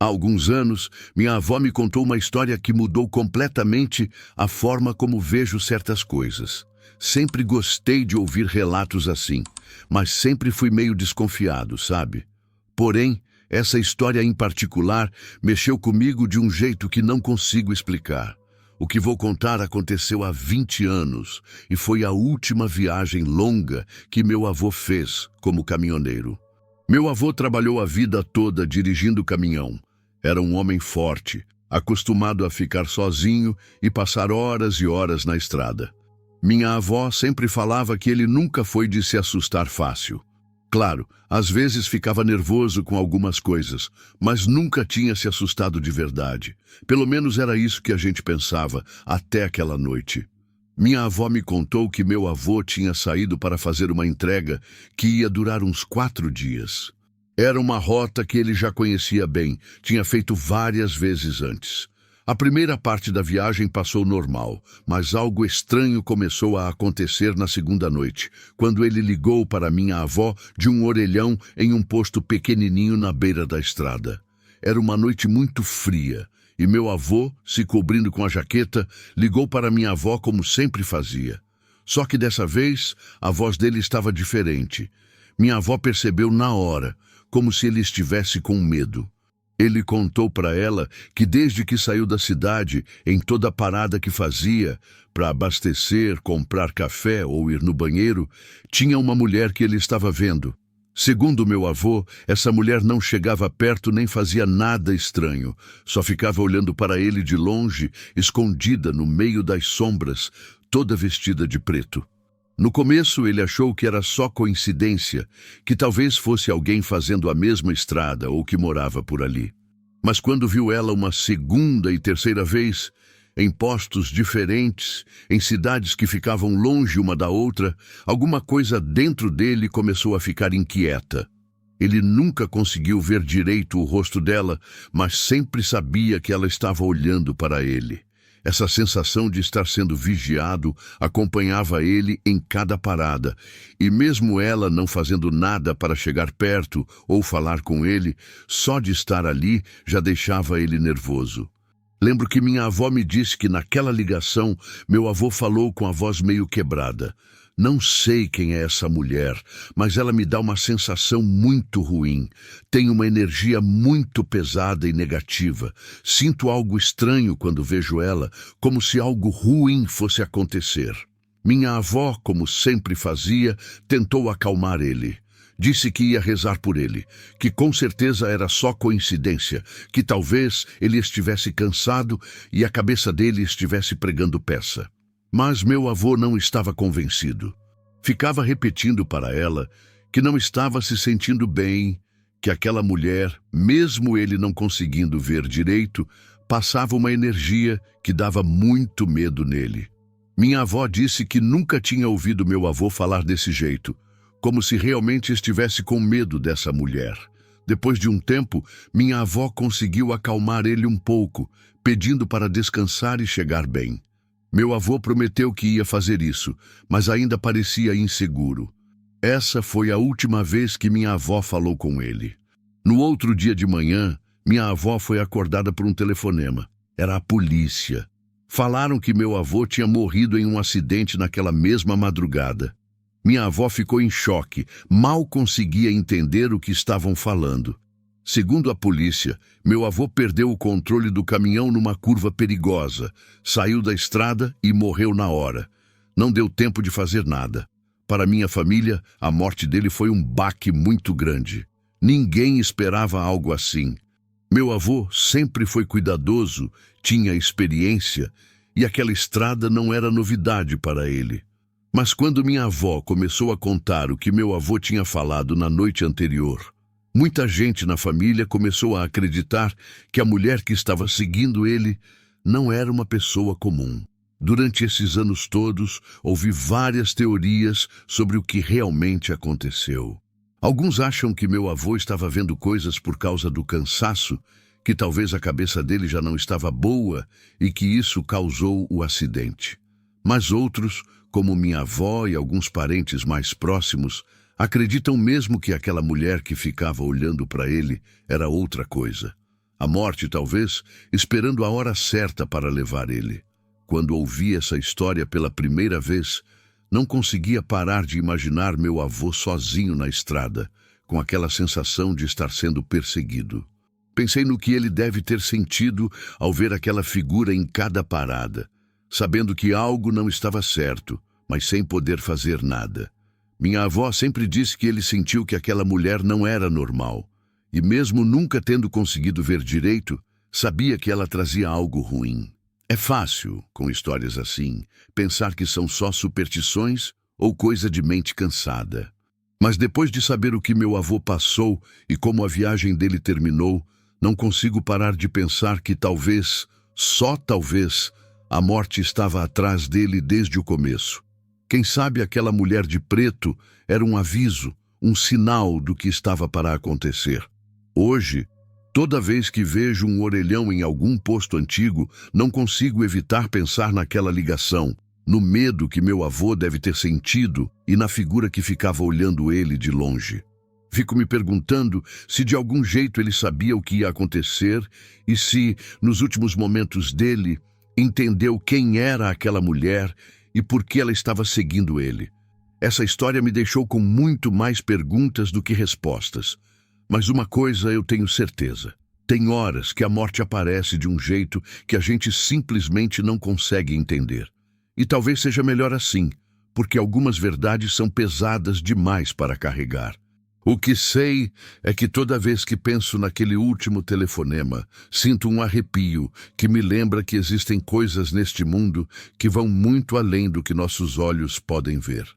Há alguns anos, minha avó me contou uma história que mudou completamente a forma como vejo certas coisas. Sempre gostei de ouvir relatos assim, mas sempre fui meio desconfiado, sabe? Porém, essa história em particular mexeu comigo de um jeito que não consigo explicar. O que vou contar aconteceu há 20 anos e foi a última viagem longa que meu avô fez como caminhoneiro. Meu avô trabalhou a vida toda dirigindo caminhão. Era um homem forte, acostumado a ficar sozinho e passar horas e horas na estrada. Minha avó sempre falava que ele nunca foi de se assustar fácil. Claro, às vezes ficava nervoso com algumas coisas, mas nunca tinha se assustado de verdade. Pelo menos era isso que a gente pensava, até aquela noite. Minha avó me contou que meu avô tinha saído para fazer uma entrega que ia durar uns 4 dias. Era uma rota que ele já conhecia bem, tinha feito várias vezes antes. A primeira parte da viagem passou normal, mas algo estranho começou a acontecer na segunda noite, quando ele ligou para minha avó de um orelhão em um posto pequenininho na beira da estrada. Era uma noite muito fria, e meu avô, se cobrindo com a jaqueta, ligou para minha avó como sempre fazia. Só que dessa vez, a voz dele estava diferente. Minha avó percebeu na hora, como se ele estivesse com medo. Ele contou para ela que desde que saiu da cidade, em toda parada que fazia, para abastecer, comprar café ou ir no banheiro, tinha uma mulher que ele estava vendo. Segundo meu avô, essa mulher não chegava perto nem fazia nada estranho, só ficava olhando para ele de longe, escondida no meio das sombras, toda vestida de preto. No começo ele achou que era só coincidência, que talvez fosse alguém fazendo a mesma estrada ou que morava por ali. Mas quando viu ela uma segunda e terceira vez, em postos diferentes, em cidades que ficavam longe uma da outra, alguma coisa dentro dele começou a ficar inquieta. Ele nunca conseguiu ver direito o rosto dela, mas sempre sabia que ela estava olhando para ele. Essa sensação de estar sendo vigiado acompanhava ele em cada parada, e mesmo ela não fazendo nada para chegar perto ou falar com ele, só de estar ali já deixava ele nervoso. Lembro que minha avó me disse que naquela ligação meu avô falou com a voz meio quebrada. Não sei quem é essa mulher, mas ela me dá uma sensação muito ruim. Tem uma energia muito pesada e negativa. Sinto algo estranho quando vejo ela, como se algo ruim fosse acontecer. Minha avó, como sempre fazia, tentou acalmar ele. Disse que ia rezar por ele, que com certeza era só coincidência, que talvez ele estivesse cansado e a cabeça dele estivesse pregando peça. Mas meu avô não estava convencido. Ficava repetindo para ela que não estava se sentindo bem, que aquela mulher, mesmo ele não conseguindo ver direito, passava uma energia que dava muito medo nele. Minha avó disse que nunca tinha ouvido meu avô falar desse jeito, como se realmente estivesse com medo dessa mulher. Depois de um tempo, minha avó conseguiu acalmar ele um pouco, pedindo para descansar e chegar bem. Meu avô prometeu que ia fazer isso, mas ainda parecia inseguro. Essa foi a última vez que minha avó falou com ele. No outro dia de manhã, minha avó foi acordada por um telefonema. Era a polícia. Falaram que meu avô tinha morrido em um acidente naquela mesma madrugada. Minha avó ficou em choque, mal conseguia entender o que estavam falando. Segundo a polícia, meu avô perdeu o controle do caminhão numa curva perigosa, saiu da estrada e morreu na hora. Não deu tempo de fazer nada. Para minha família, a morte dele foi um baque muito grande. Ninguém esperava algo assim. Meu avô sempre foi cuidadoso, tinha experiência, e aquela estrada não era novidade para ele. Mas quando minha avó começou a contar o que meu avô tinha falado na noite anterior, muita gente na família começou a acreditar que a mulher que estava seguindo ele não era uma pessoa comum. Durante esses anos todos, ouvi várias teorias sobre o que realmente aconteceu. Alguns acham que meu avô estava vendo coisas por causa do cansaço, que talvez a cabeça dele já não estava boa e que isso causou o acidente. Mas outros, como minha avó e alguns parentes mais próximos, acreditam mesmo que aquela mulher que ficava olhando para ele era outra coisa. A morte, talvez, esperando a hora certa para levar ele. Quando ouvi essa história pela primeira vez, não conseguia parar de imaginar meu avô sozinho na estrada, com aquela sensação de estar sendo perseguido. Pensei no que ele deve ter sentido ao ver aquela figura em cada parada, sabendo que algo não estava certo, mas sem poder fazer nada. Minha avó sempre disse que ele sentiu que aquela mulher não era normal, e mesmo nunca tendo conseguido ver direito, sabia que ela trazia algo ruim. É fácil, com histórias assim, pensar que são só superstições ou coisa de mente cansada. Mas depois de saber o que meu avô passou e como a viagem dele terminou, não consigo parar de pensar que talvez, só talvez, a morte estava atrás dele desde o começo. Quem sabe aquela mulher de preto era um aviso, um sinal do que estava para acontecer. Hoje, toda vez que vejo um orelhão em algum posto antigo, não consigo evitar pensar naquela ligação, no medo que meu avô deve ter sentido e na figura que ficava olhando ele de longe. Fico me perguntando se de algum jeito ele sabia o que ia acontecer e se, nos últimos momentos dele, entendeu quem era aquela mulher e por que ela estava seguindo ele. Essa história me deixou com muito mais perguntas do que respostas. Mas uma coisa eu tenho certeza. Tem horas que a morte aparece de um jeito que a gente simplesmente não consegue entender. E talvez seja melhor assim, porque algumas verdades são pesadas demais para carregar. O que sei é que toda vez que penso naquele último telefonema, sinto um arrepio que me lembra que existem coisas neste mundo que vão muito além do que nossos olhos podem ver.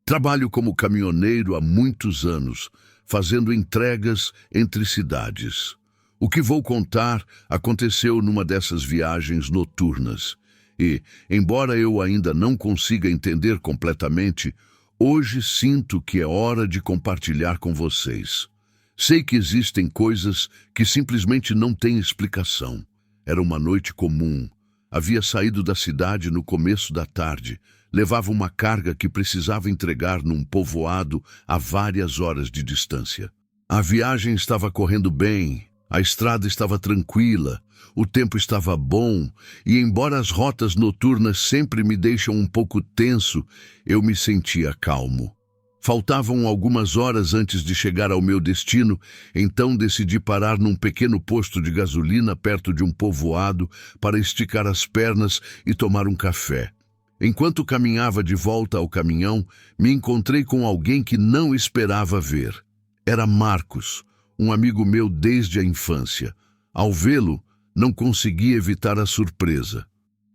Trabalho como caminhoneiro há muitos anos, fazendo entregas entre cidades. O que vou contar aconteceu numa dessas viagens noturnas. E, embora eu ainda não consiga entender completamente, hoje sinto que é hora de compartilhar com vocês. Sei que existem coisas que simplesmente não têm explicação. Era uma noite comum. Havia saído da cidade no começo da tarde. Levava uma carga que precisava entregar num povoado a várias horas de distância. A viagem estava correndo bem, a estrada estava tranquila, o tempo estava bom, e embora as rotas noturnas sempre me deixam um pouco tenso, eu me sentia calmo. Faltavam algumas horas antes de chegar ao meu destino, então decidi parar num pequeno posto de gasolina perto de um povoado para esticar as pernas e tomar um café. Enquanto caminhava de volta ao caminhão, me encontrei com alguém que não esperava ver. Era Marcos, um amigo meu desde a infância. Ao vê-lo, não consegui evitar a surpresa.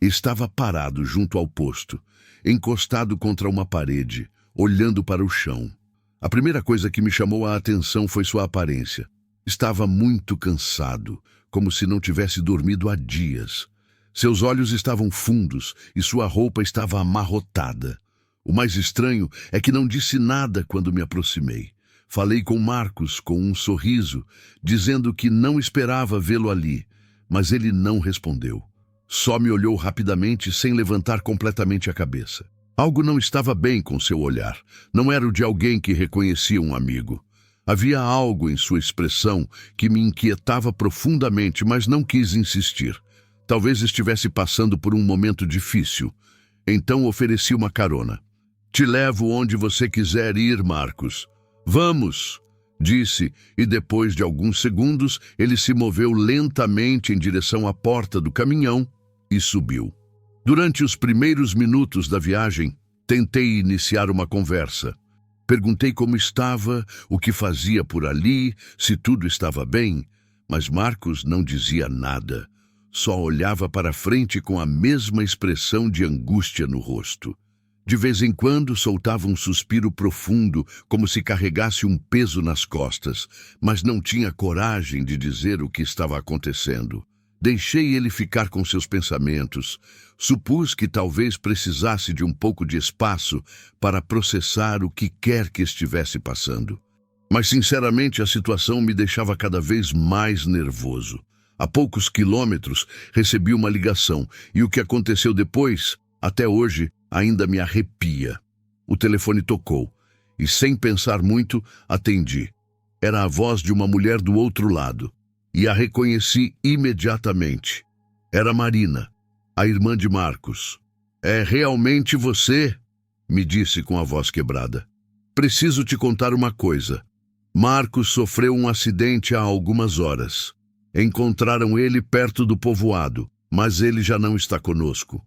Estava parado junto ao posto, encostado contra uma parede, olhando para o chão. A primeira coisa que me chamou a atenção foi sua aparência. Estava muito cansado, como se não tivesse dormido há dias. Seus olhos estavam fundos e sua roupa estava amarrotada. O mais estranho é que não disse nada quando me aproximei. Falei com Marcos com um sorriso, dizendo que não esperava vê-lo ali, mas ele não respondeu. Só me olhou rapidamente sem levantar completamente a cabeça. Algo não estava bem com seu olhar. Não era o de alguém que reconhecia um amigo. Havia algo em sua expressão que me inquietava profundamente, mas não quis insistir. Talvez estivesse passando por um momento difícil. Então ofereci uma carona. Te levo onde você quiser ir, Marcos. Vamos, disse, e depois de alguns segundos ele se moveu lentamente em direção à porta do caminhão e subiu. Durante os primeiros minutos da viagem, tentei iniciar uma conversa. Perguntei como estava, o que fazia por ali, se tudo estava bem, mas Marcos não dizia nada. Só olhava para frente com a mesma expressão de angústia no rosto. De vez em quando soltava um suspiro profundo, como se carregasse um peso nas costas, mas não tinha coragem de dizer o que estava acontecendo. Deixei ele ficar com seus pensamentos. Supus que talvez precisasse de um pouco de espaço para processar o que quer que estivesse passando. Mas, sinceramente, a situação me deixava cada vez mais nervoso. A poucos quilômetros, recebi uma ligação, e o que aconteceu depois, até hoje, ainda me arrepia. O telefone tocou, e, sem pensar muito, atendi. Era a voz de uma mulher do outro lado, e a reconheci imediatamente. Era Marina, a irmã de Marcos. "É realmente você?" me disse com a voz quebrada. "Preciso te contar uma coisa. Marcos sofreu um acidente há algumas horas. Encontraram ele perto do povoado, mas ele já não está conosco."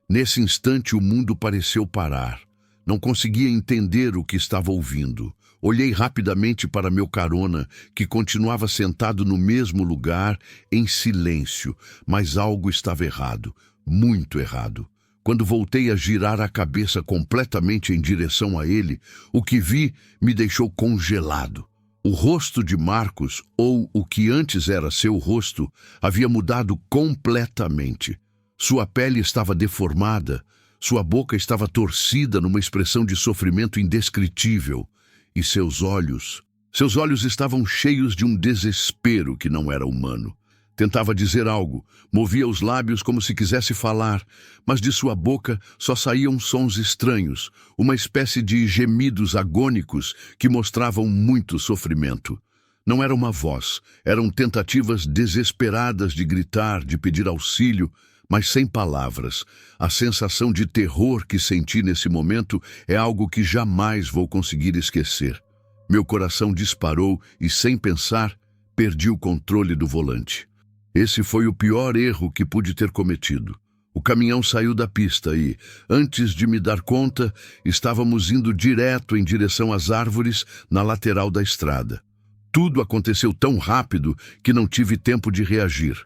Nesse instante o mundo pareceu parar. Não conseguia entender o que estava ouvindo. Olhei rapidamente para meu carona, que continuava sentado no mesmo lugar, em silêncio, mas algo estava errado, muito errado. Quando voltei a girar a cabeça completamente em direção a ele, o que vi me deixou congelado. O rosto de Marcos, ou o que antes era seu rosto, havia mudado completamente. Sua pele estava deformada, sua boca estava torcida numa expressão de sofrimento indescritível, e seus olhos estavam cheios de um desespero que não era humano. Tentava dizer algo, movia os lábios como se quisesse falar, mas de sua boca só saíam sons estranhos, uma espécie de gemidos agônicos que mostravam muito sofrimento. Não era uma voz, eram tentativas desesperadas de gritar, de pedir auxílio, mas sem palavras. A sensação de terror que senti nesse momento é algo que jamais vou conseguir esquecer. Meu coração disparou e, sem pensar, perdi o controle do volante. Esse foi o pior erro que pude ter cometido. O caminhão saiu da pista e, antes de me dar conta, estávamos indo direto em direção às árvores na lateral da estrada. Tudo aconteceu tão rápido que não tive tempo de reagir.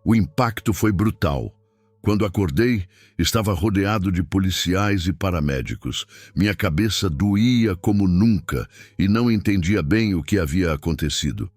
O impacto foi brutal. Quando acordei, estava rodeado de policiais e paramédicos. Minha cabeça doía como nunca e não entendia bem o que havia acontecido.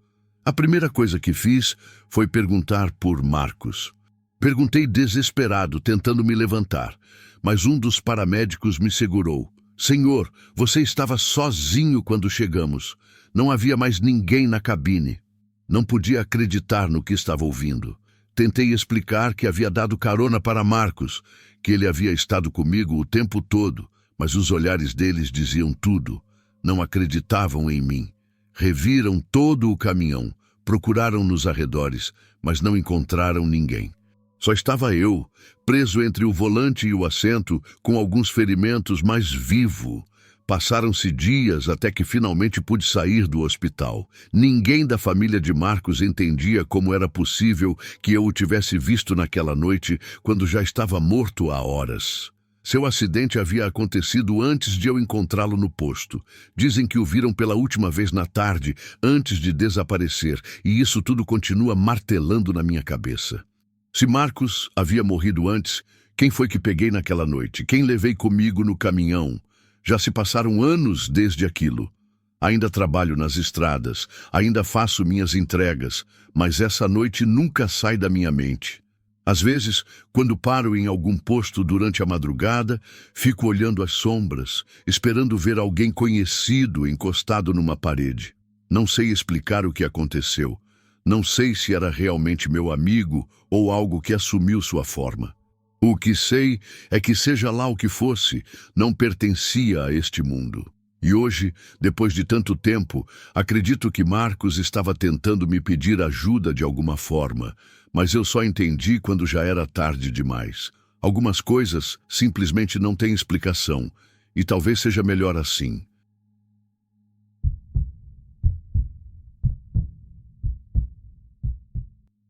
A primeira coisa que fiz foi perguntar por Marcos. Perguntei desesperado, tentando me levantar, mas um dos paramédicos me segurou. "Senhor, você estava sozinho quando chegamos. Não havia mais ninguém na cabine." Não podia acreditar no que estava ouvindo. Tentei explicar que havia dado carona para Marcos, que ele havia estado comigo o tempo todo, mas os olhares deles diziam tudo. Não acreditavam em mim. Reviram todo o caminhão, procuraram nos arredores, mas não encontraram ninguém. Só estava eu, preso entre o volante e o assento, com alguns ferimentos, mas vivo. Passaram-se dias até que finalmente pude sair do hospital. Ninguém da família de Marcos entendia como era possível que eu o tivesse visto naquela noite, quando já estava morto há horas. Seu acidente havia acontecido antes de eu encontrá-lo no posto. Dizem que o viram pela última vez na tarde, antes de desaparecer, e isso tudo continua martelando na minha cabeça. Se Marcos havia morrido antes, quem foi que peguei naquela noite? Quem levei comigo no caminhão? Já se passaram anos desde aquilo. Ainda trabalho nas estradas, ainda faço minhas entregas, mas essa noite nunca sai da minha mente. Às vezes, quando paro em algum posto durante a madrugada, fico olhando as sombras, esperando ver alguém conhecido encostado numa parede. Não sei explicar o que aconteceu. Não sei se era realmente meu amigo ou algo que assumiu sua forma. O que sei é que, seja lá o que fosse, não pertencia a este mundo. E hoje, depois de tanto tempo, acredito que Marcos estava tentando me pedir ajuda de alguma forma, mas eu só entendi quando já era tarde demais. Algumas coisas simplesmente não têm explicação, e talvez seja melhor assim.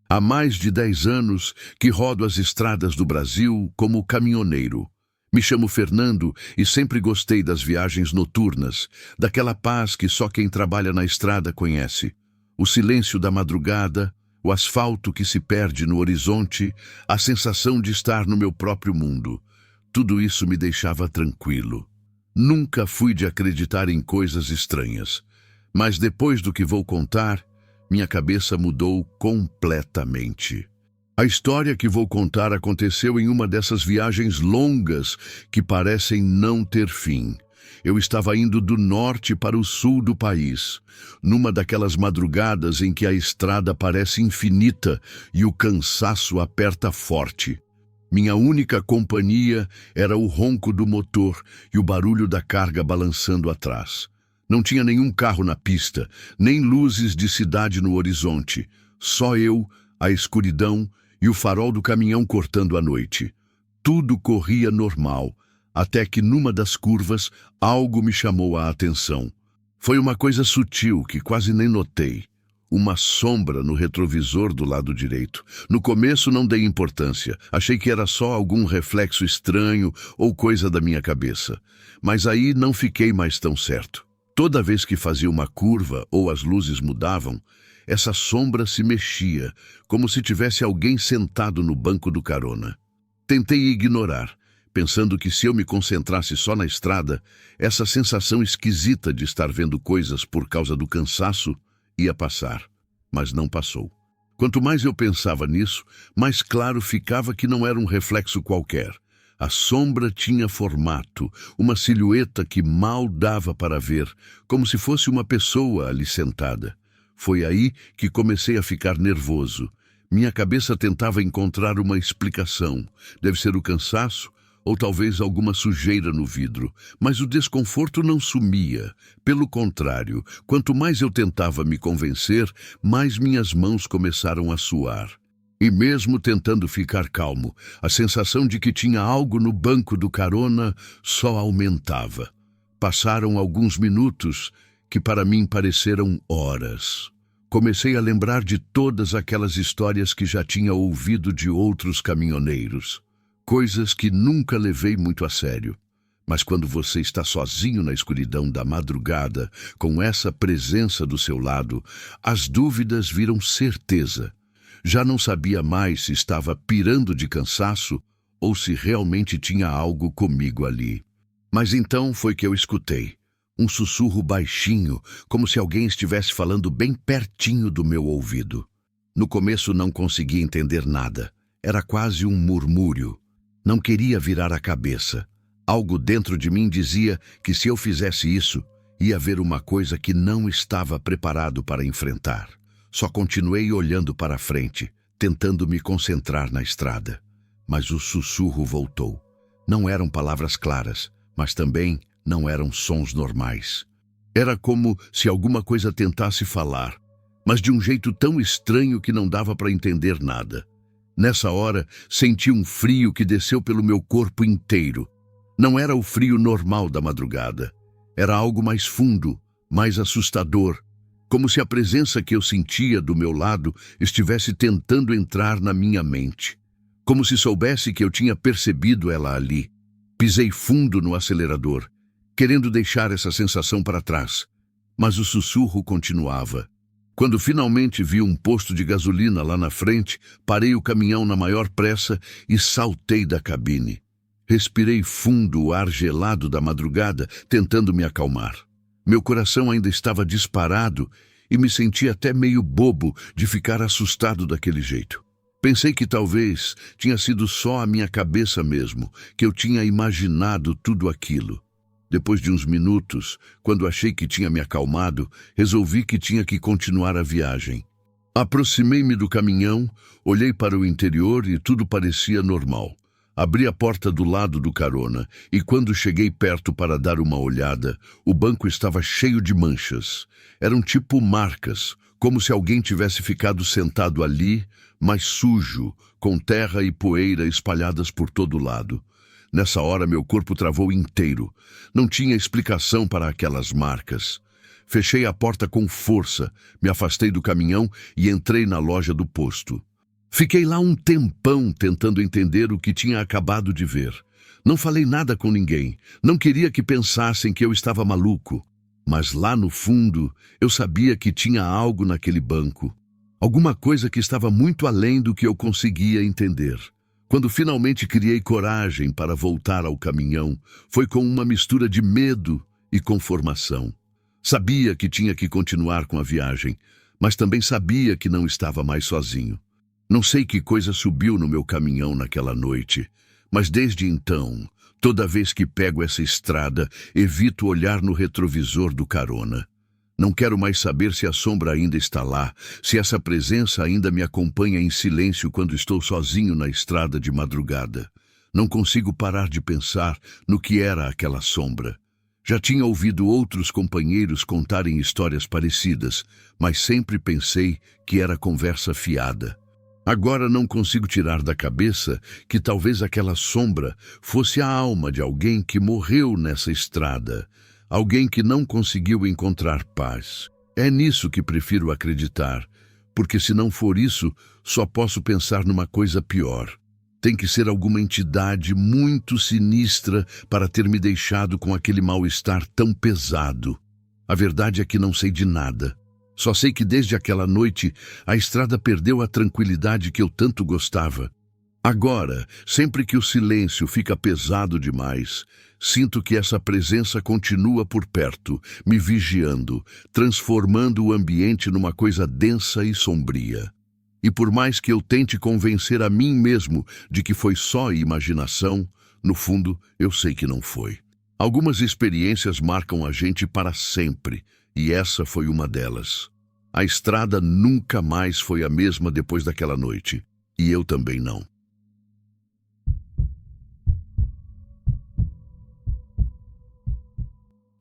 Há mais de 10 anos que rodo as estradas do Brasil como caminhoneiro. Me chamo Fernando e sempre gostei das viagens noturnas, daquela paz que só quem trabalha na estrada conhece. O silêncio da madrugada, o asfalto que se perde no horizonte, a sensação de estar no meu próprio mundo. Tudo isso me deixava tranquilo. Nunca fui de acreditar em coisas estranhas, mas depois do que vou contar, minha cabeça mudou completamente. A história que vou contar aconteceu em uma dessas viagens longas que parecem não ter fim. Eu estava indo do norte para o sul do país, numa daquelas madrugadas em que a estrada parece infinita e o cansaço aperta forte. Minha única companhia era o ronco do motor e o barulho da carga balançando atrás. Não tinha nenhum carro na pista, nem luzes de cidade no horizonte. Só eu, a escuridão e o farol do caminhão cortando a noite. Tudo corria normal, até que numa das curvas algo me chamou a atenção. Foi uma coisa sutil que quase nem notei. Uma sombra no retrovisor do lado direito. No começo não dei importância. Achei que era só algum reflexo estranho ou coisa da minha cabeça. Mas aí não fiquei mais tão certo. Toda vez que fazia uma curva ou as luzes mudavam, essa sombra se mexia, como se tivesse alguém sentado no banco do carona. Tentei ignorar, pensando que se eu me concentrasse só na estrada, essa sensação esquisita de estar vendo coisas por causa do cansaço ia passar, mas não passou. Quanto mais eu pensava nisso, mais claro ficava que não era um reflexo qualquer. A sombra tinha formato, uma silhueta que mal dava para ver, como se fosse uma pessoa ali sentada. Foi aí que comecei a ficar nervoso. Minha cabeça tentava encontrar uma explicação. Deve ser o cansaço, ou talvez alguma sujeira no vidro, mas o desconforto não sumia. Pelo contrário, quanto mais eu tentava me convencer, mais minhas mãos começaram a suar. E mesmo tentando ficar calmo, a sensação de que tinha algo no banco do carona só aumentava. Passaram alguns minutos que para mim pareceram horas. Comecei a lembrar de todas aquelas histórias que já tinha ouvido de outros caminhoneiros. Coisas que nunca levei muito a sério. Mas quando você está sozinho na escuridão da madrugada, com essa presença do seu lado, as dúvidas viram certeza. Já não sabia mais se estava pirando de cansaço ou se realmente tinha algo comigo ali. Mas então foi que eu escutei. Um sussurro baixinho, como se alguém estivesse falando bem pertinho do meu ouvido. No começo não conseguia entender nada. Era quase um murmúrio. Não queria virar a cabeça. Algo dentro de mim dizia que se eu fizesse isso, ia haver uma coisa que não estava preparado para enfrentar. Só continuei olhando para a frente, tentando me concentrar na estrada. Mas o sussurro voltou. Não eram palavras claras, mas também não eram sons normais. Era como se alguma coisa tentasse falar, mas de um jeito tão estranho que não dava para entender nada. Nessa hora, senti um frio que desceu pelo meu corpo inteiro. Não era o frio normal da madrugada. Era algo mais fundo, mais assustador, como se a presença que eu sentia do meu lado estivesse tentando entrar na minha mente. Como se soubesse que eu tinha percebido ela ali. Pisei fundo no acelerador, querendo deixar essa sensação para trás, mas o sussurro continuava. Quando finalmente vi um posto de gasolina lá na frente, parei o caminhão na maior pressa e saltei da cabine. Respirei fundo o ar gelado da madrugada, tentando me acalmar. Meu coração ainda estava disparado e me senti até meio bobo de ficar assustado daquele jeito. Pensei que talvez tinha sido só a minha cabeça mesmo, que eu tinha imaginado tudo aquilo. Depois de uns minutos, quando achei que tinha me acalmado, resolvi que tinha que continuar a viagem. Aproximei-me do caminhão, olhei para o interior e tudo parecia normal. Abri a porta do lado do carona e quando cheguei perto para dar uma olhada, o banco estava cheio de manchas. Eram tipo marcas, como se alguém tivesse ficado sentado ali, mas sujo, com terra e poeira espalhadas por todo lado. Nessa hora meu corpo travou inteiro. Não tinha explicação para aquelas marcas. Fechei a porta com força, me afastei do caminhão e entrei na loja do posto. Fiquei lá um tempão tentando entender o que tinha acabado de ver. Não falei nada com ninguém. Não queria que pensassem que eu estava maluco. Mas lá no fundo, eu sabia que tinha algo naquele banco. Alguma coisa que estava muito além do que eu conseguia entender. Quando finalmente criei coragem para voltar ao caminhão, foi com uma mistura de medo e conformação. Sabia que tinha que continuar com a viagem, mas também sabia que não estava mais sozinho. Não sei que coisa subiu no meu caminhão naquela noite, mas desde então, toda vez que pego essa estrada, evito olhar no retrovisor do carona. Não quero mais saber se a sombra ainda está lá, se essa presença ainda me acompanha em silêncio quando estou sozinho na estrada de madrugada. Não consigo parar de pensar no que era aquela sombra. Já tinha ouvido outros companheiros contarem histórias parecidas, mas sempre pensei que era conversa fiada. Agora não consigo tirar da cabeça que talvez aquela sombra fosse a alma de alguém que morreu nessa estrada, alguém que não conseguiu encontrar paz. É nisso que prefiro acreditar, porque se não for isso, só posso pensar numa coisa pior. Tem que ser alguma entidade muito sinistra para ter me deixado com aquele mal-estar tão pesado. A verdade é que não sei de nada. Só sei que desde aquela noite a estrada perdeu a tranquilidade que eu tanto gostava. Agora, sempre que o silêncio fica pesado demais, sinto que essa presença continua por perto, me vigiando, transformando o ambiente numa coisa densa e sombria. E por mais que eu tente convencer a mim mesmo de que foi só imaginação, no fundo eu sei que não foi. Algumas experiências marcam a gente para sempre, e essa foi uma delas. A estrada nunca mais foi a mesma depois daquela noite, e eu também não.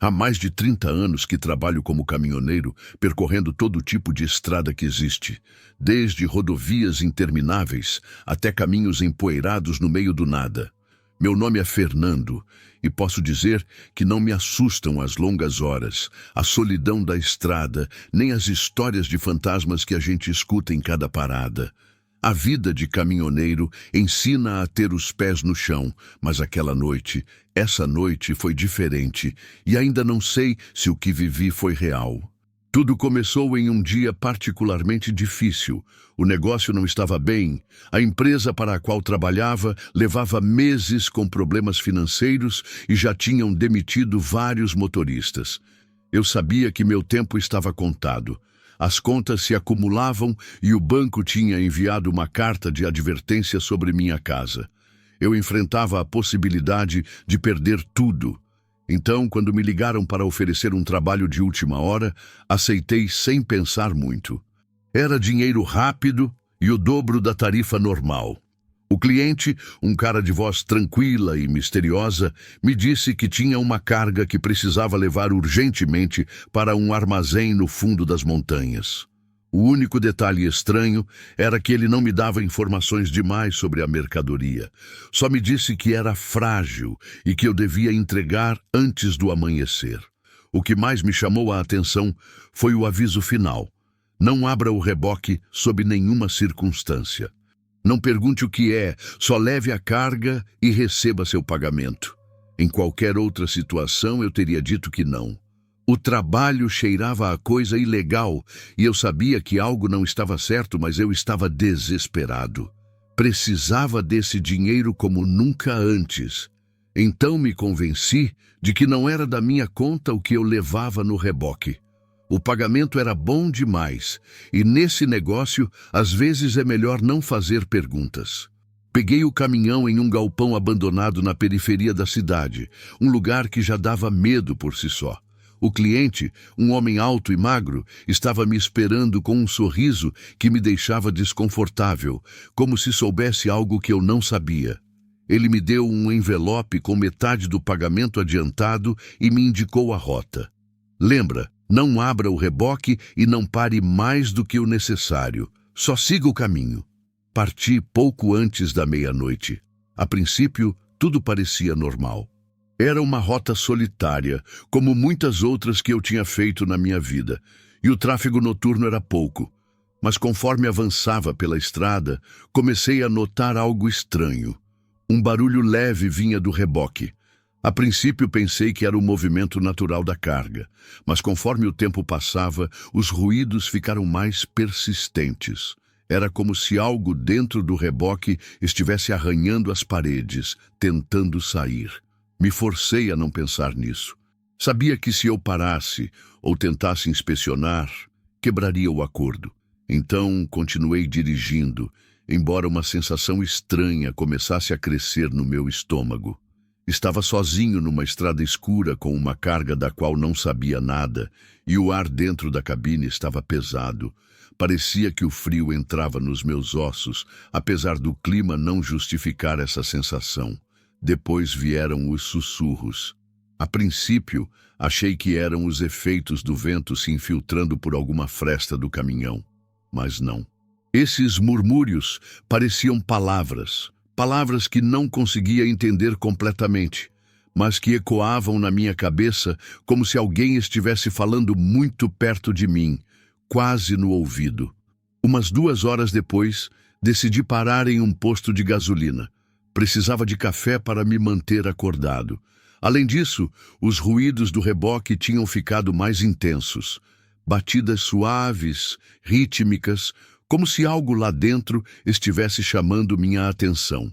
Há mais de 30 anos que trabalho como caminhoneiro, percorrendo todo tipo de estrada que existe, desde rodovias intermináveis até caminhos empoeirados no meio do nada. Meu nome é Fernando, e posso dizer que não me assustam as longas horas, a solidão da estrada, nem as histórias de fantasmas que a gente escuta em cada parada. A vida de caminhoneiro ensina a ter os pés no chão, mas aquela noite, essa noite foi diferente, e ainda não sei se o que vivi foi real. Tudo começou em um dia particularmente difícil. O negócio não estava bem, a empresa para a qual trabalhava levava meses com problemas financeiros e já tinham demitido vários motoristas. Eu sabia que meu tempo estava contado. As contas se acumulavam e o banco tinha enviado uma carta de advertência sobre minha casa. Eu enfrentava a possibilidade de perder tudo. Então, quando me ligaram para oferecer um trabalho de última hora, aceitei sem pensar muito. Era dinheiro rápido e o dobro da tarifa normal. O cliente, um cara de voz tranquila e misteriosa, me disse que tinha uma carga que precisava levar urgentemente para um armazém no fundo das montanhas. O único detalhe estranho era que ele não me dava informações demais sobre a mercadoria. Só me disse que era frágil e que eu devia entregar antes do amanhecer. O que mais me chamou a atenção foi o aviso final. Não abra o reboque sob nenhuma circunstância. Não pergunte o que é, só leve a carga e receba seu pagamento. Em qualquer outra situação eu teria dito que não. O trabalho cheirava a coisa ilegal e eu sabia que algo não estava certo, mas eu estava desesperado. Precisava desse dinheiro como nunca antes. Então me convenci de que não era da minha conta o que eu levava no reboque. O pagamento era bom demais, e nesse negócio, às vezes é melhor não fazer perguntas. Peguei o caminhão em um galpão abandonado na periferia da cidade, um lugar que já dava medo por si só. O cliente, um homem alto e magro, estava me esperando com um sorriso que me deixava desconfortável, como se soubesse algo que eu não sabia. Ele me deu um envelope com metade do pagamento adiantado e me indicou a rota. Lembra? Não abra o reboque e não pare mais do que o necessário. Só siga o caminho. Parti pouco antes da meia-noite. A princípio, tudo parecia normal. Era uma rota solitária, como muitas outras que eu tinha feito na minha vida, e o tráfego noturno era pouco. Mas conforme avançava pela estrada, comecei a notar algo estranho. Um barulho leve vinha do reboque. A princípio pensei que era o movimento natural da carga, mas conforme o tempo passava, os ruídos ficaram mais persistentes. Era como se algo dentro do reboque estivesse arranhando as paredes, tentando sair. Me forcei a não pensar nisso. Sabia que se eu parasse ou tentasse inspecionar, quebraria o acordo. Então continuei dirigindo, embora uma sensação estranha começasse a crescer no meu estômago. Estava sozinho numa estrada escura com uma carga da qual não sabia nada, e o ar dentro da cabine estava pesado. Parecia que o frio entrava nos meus ossos, apesar do clima não justificar essa sensação. Depois vieram os sussurros. A princípio, achei que eram os efeitos do vento se infiltrando por alguma fresta do caminhão, mas não. Esses murmúrios pareciam palavras, palavras que não conseguia entender completamente, mas que ecoavam na minha cabeça como se alguém estivesse falando muito perto de mim, quase no ouvido. Umas 2 horas depois, decidi parar em um posto de gasolina. Precisava de café para me manter acordado. Além disso, os ruídos do reboque tinham ficado mais intensos. Batidas suaves, rítmicas, como se algo lá dentro estivesse chamando minha atenção.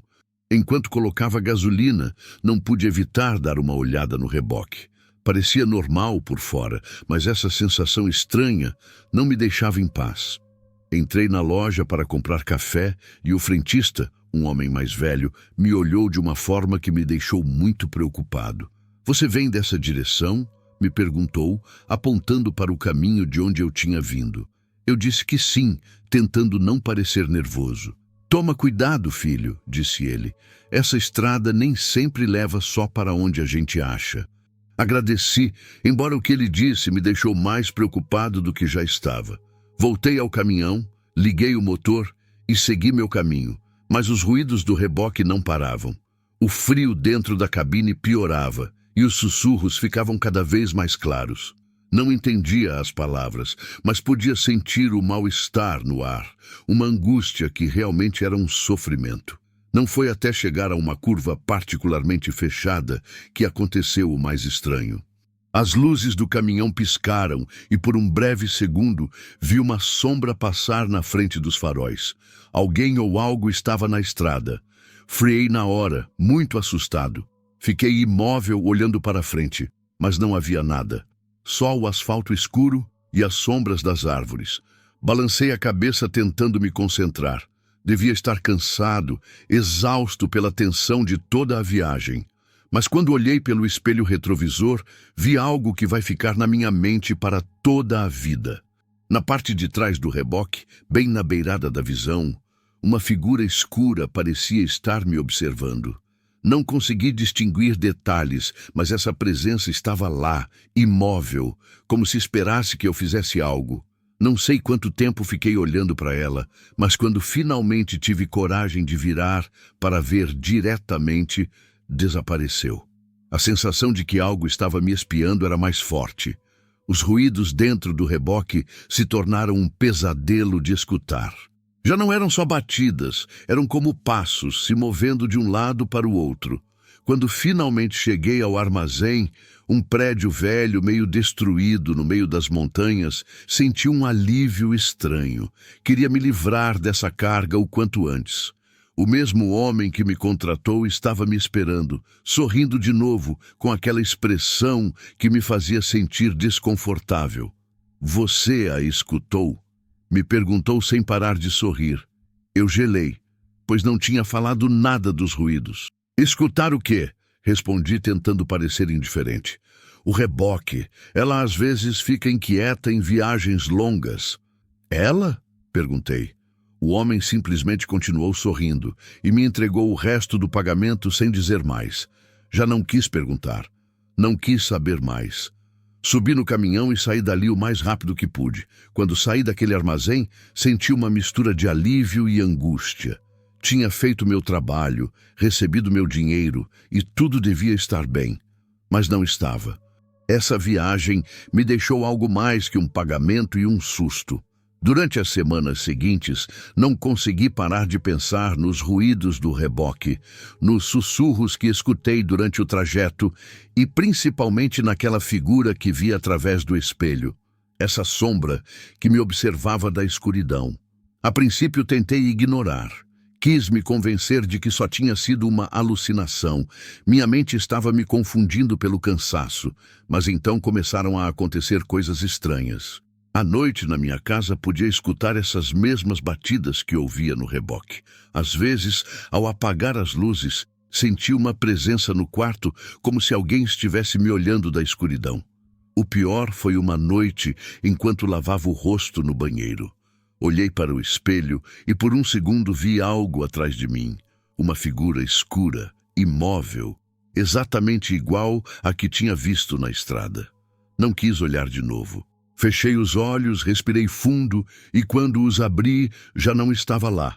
Enquanto colocava gasolina, não pude evitar dar uma olhada no reboque. Parecia normal por fora, mas essa sensação estranha não me deixava em paz. Entrei na loja para comprar café e o frentista, um homem mais velho, me olhou de uma forma que me deixou muito preocupado. "Você vem dessa direção?" me perguntou, apontando para o caminho de onde eu tinha vindo. Eu disse que sim, tentando não parecer nervoso. "Toma cuidado, filho", disse ele. "Essa estrada nem sempre leva só para onde a gente acha." Agradeci, embora o que ele disse me deixou mais preocupado do que já estava. Voltei ao caminhão, liguei o motor e segui meu caminho, mas os ruídos do reboque não paravam. O frio dentro da cabine piorava e os sussurros ficavam cada vez mais claros. Não entendia as palavras, mas podia sentir o mal-estar no ar, uma angústia que realmente era um sofrimento. Não foi até chegar a uma curva particularmente fechada que aconteceu o mais estranho. As luzes do caminhão piscaram e por um breve segundo vi uma sombra passar na frente dos faróis. Alguém ou algo estava na estrada. Freei na hora, muito assustado. Fiquei imóvel olhando para a frente, mas não havia nada. Só o asfalto escuro e as sombras das árvores. Balancei a cabeça tentando me concentrar. Devia estar cansado, exausto pela tensão de toda a viagem. Mas quando olhei pelo espelho retrovisor, vi algo que vai ficar na minha mente para toda a vida. Na parte de trás do reboque, bem na beirada da visão, uma figura escura parecia estar me observando. Não consegui distinguir detalhes, mas essa presença estava lá, imóvel, como se esperasse que eu fizesse algo. Não sei quanto tempo fiquei olhando para ela, mas quando finalmente tive coragem de virar para ver diretamente, desapareceu. A sensação de que algo estava me espiando era mais forte. Os ruídos dentro do reboque se tornaram um pesadelo de escutar. Já não eram só batidas, eram como passos se movendo de um lado para o outro. Quando finalmente cheguei ao armazém, um prédio velho, meio destruído no meio das montanhas, senti um alívio estranho. Queria me livrar dessa carga o quanto antes. O mesmo homem que me contratou estava me esperando, sorrindo de novo, com aquela expressão que me fazia sentir desconfortável. "Você a escutou?" me perguntou sem parar de sorrir. Eu gelei, pois não tinha falado nada dos ruídos. "Escutar o quê?" respondi, tentando parecer indiferente. "O reboque. Ela às vezes fica inquieta em viagens longas." "Ela?" perguntei. O homem simplesmente continuou sorrindo e me entregou o resto do pagamento sem dizer mais. Já não quis perguntar. Não quis saber mais. Subi no caminhão e saí dali o mais rápido que pude. Quando saí daquele armazém, senti uma mistura de alívio e angústia. Tinha feito meu trabalho, recebido meu dinheiro e tudo devia estar bem. Mas não estava. Essa viagem me deixou algo mais que um pagamento e um susto. Durante as semanas seguintes, não consegui parar de pensar nos ruídos do reboque, nos sussurros que escutei durante o trajeto e principalmente naquela figura que vi através do espelho, essa sombra que me observava da escuridão. A princípio tentei ignorar. Quis me convencer de que só tinha sido uma alucinação. Minha mente estava me confundindo pelo cansaço, mas então começaram a acontecer coisas estranhas. À noite, na minha casa, podia escutar essas mesmas batidas que ouvia no reboque. Às vezes, ao apagar as luzes, senti uma presença no quarto, como se alguém estivesse me olhando da escuridão. O pior foi uma noite, enquanto lavava o rosto no banheiro. Olhei para o espelho e por um segundo vi algo atrás de mim. Uma figura escura, imóvel. exatamente igual à que tinha visto na estrada. Não quis olhar de novo. Fechei os olhos, respirei fundo e quando os abri, já não estava lá.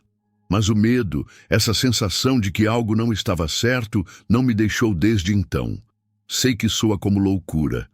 Mas o medo, essa sensação de que algo não estava certo, não me deixou desde então. Sei que soa como loucura,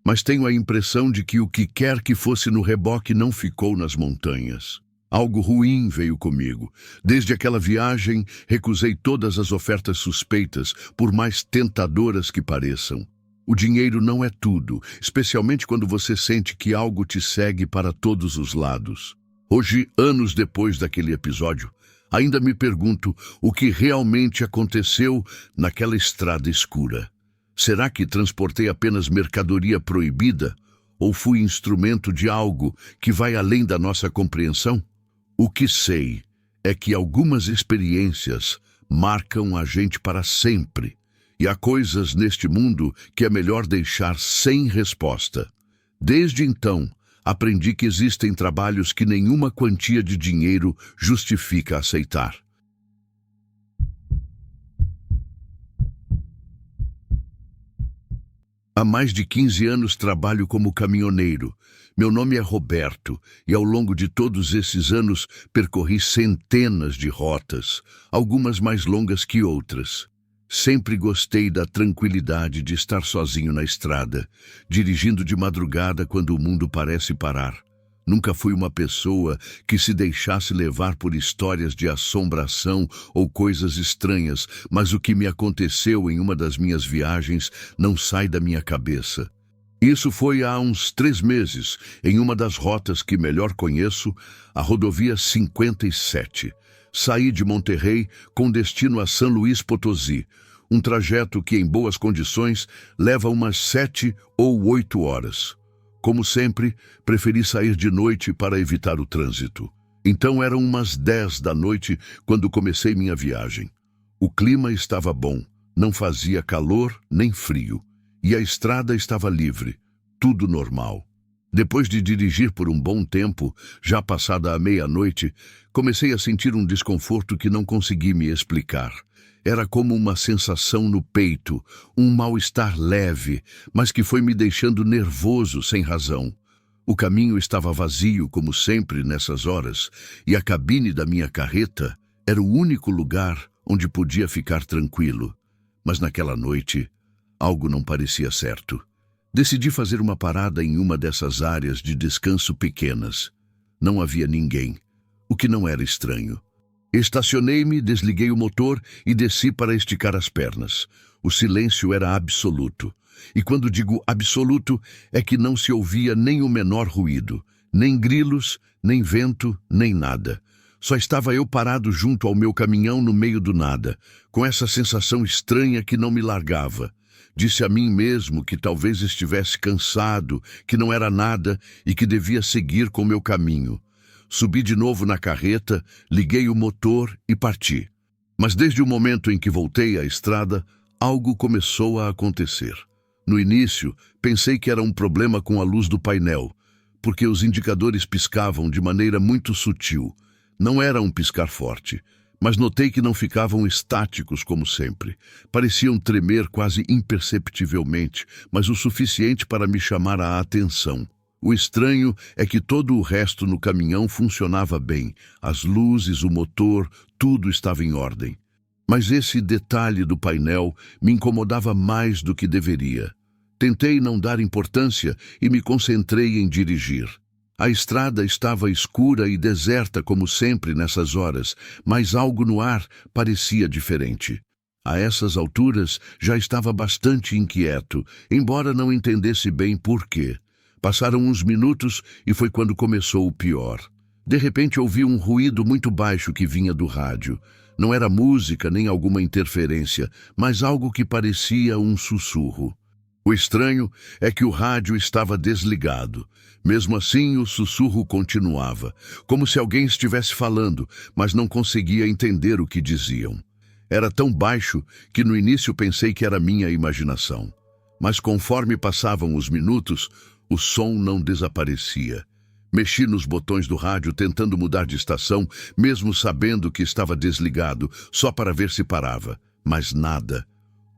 mas tenho a impressão de que o que quer que fosse no reboque não ficou nas montanhas. Algo ruim veio comigo. Desde aquela viagem, recusei todas as ofertas suspeitas, por mais tentadoras que pareçam. O dinheiro não é tudo, especialmente quando você sente que algo te segue para todos os lados. Hoje, anos depois daquele episódio, ainda me pergunto o que realmente aconteceu naquela estrada escura. Será que transportei apenas mercadoria proibida? Ou fui instrumento de algo que vai além da nossa compreensão? O que sei é que algumas experiências marcam a gente para sempre. E há coisas neste mundo que é melhor deixar sem resposta. Desde então, aprendi que existem trabalhos que nenhuma quantia de dinheiro justifica aceitar. Há mais de 15 anos trabalho como caminhoneiro. Meu nome é Roberto e ao longo de todos esses anos percorri centenas de rotas, algumas mais longas que outras. Sempre gostei da tranquilidade de estar sozinho na estrada, dirigindo de madrugada quando o mundo parece parar. Nunca fui uma pessoa que se deixasse levar por histórias de assombração ou coisas estranhas, mas o que me aconteceu em uma das minhas viagens não sai da minha cabeça. Isso foi há uns 3 meses, em uma das rotas que melhor conheço, a rodovia 57. Saí de Monterrey com destino a São Luís Potosí, um trajeto que em boas condições leva umas 7 ou 8 horas. Como sempre, preferi sair de noite para evitar o trânsito. Então eram umas 10 da noite quando comecei minha viagem. O clima estava bom, não fazia calor nem frio, e a estrada estava livre, tudo normal. Depois de dirigir por um bom tempo, já passada a meia-noite, comecei a sentir um desconforto que não consegui me explicar. Era como uma sensação no peito, um mal-estar leve, mas que foi me deixando nervoso sem razão. O caminho estava vazio, como sempre nessas horas, e a cabine da minha carreta era o único lugar onde podia ficar tranquilo. Mas naquela noite, algo não parecia certo. Decidi fazer uma parada em uma dessas áreas de descanso pequenas. Não havia ninguém, o que não era estranho. Estacionei-me, desliguei o motor e desci para esticar as pernas. O silêncio era absoluto. E quando digo absoluto, é que não se ouvia nem o menor ruído. Nem grilos, nem vento, nem nada. Só estava eu parado junto ao meu caminhão no meio do nada, com essa sensação estranha que não me largava. Disse a mim mesmo que talvez estivesse cansado, que não era nada e que devia seguir com meu caminho. Subi de novo na carreta, liguei o motor e parti. Mas desde o momento em que voltei à estrada, algo começou a acontecer. No início, pensei que era um problema com a luz do painel, porque os indicadores piscavam de maneira muito sutil. Não era um piscar forte, mas notei que não ficavam estáticos como sempre. Pareciam tremer quase imperceptivelmente, mas o suficiente para me chamar a atenção. O estranho é que todo o resto no caminhão funcionava bem. As luzes, o motor, tudo estava em ordem. Mas esse detalhe do painel me incomodava mais do que deveria. Tentei não dar importância e me concentrei em dirigir. A estrada estava escura e deserta como sempre nessas horas, mas algo no ar parecia diferente. A essas alturas já estava bastante inquieto, embora não entendesse bem por quê. Passaram uns minutos e foi quando começou o pior. De repente ouvi um ruído muito baixo que vinha do rádio. Não era música nem alguma interferência, mas algo que parecia um sussurro. O estranho é que o rádio estava desligado. Mesmo assim, o sussurro continuava, como se alguém estivesse falando, mas não conseguia entender o que diziam. Era tão baixo que no início pensei que era minha imaginação. Mas conforme passavam os minutos, o som não desaparecia. Mexi nos botões do rádio tentando mudar de estação, mesmo sabendo que estava desligado, só para ver se parava. Mas nada.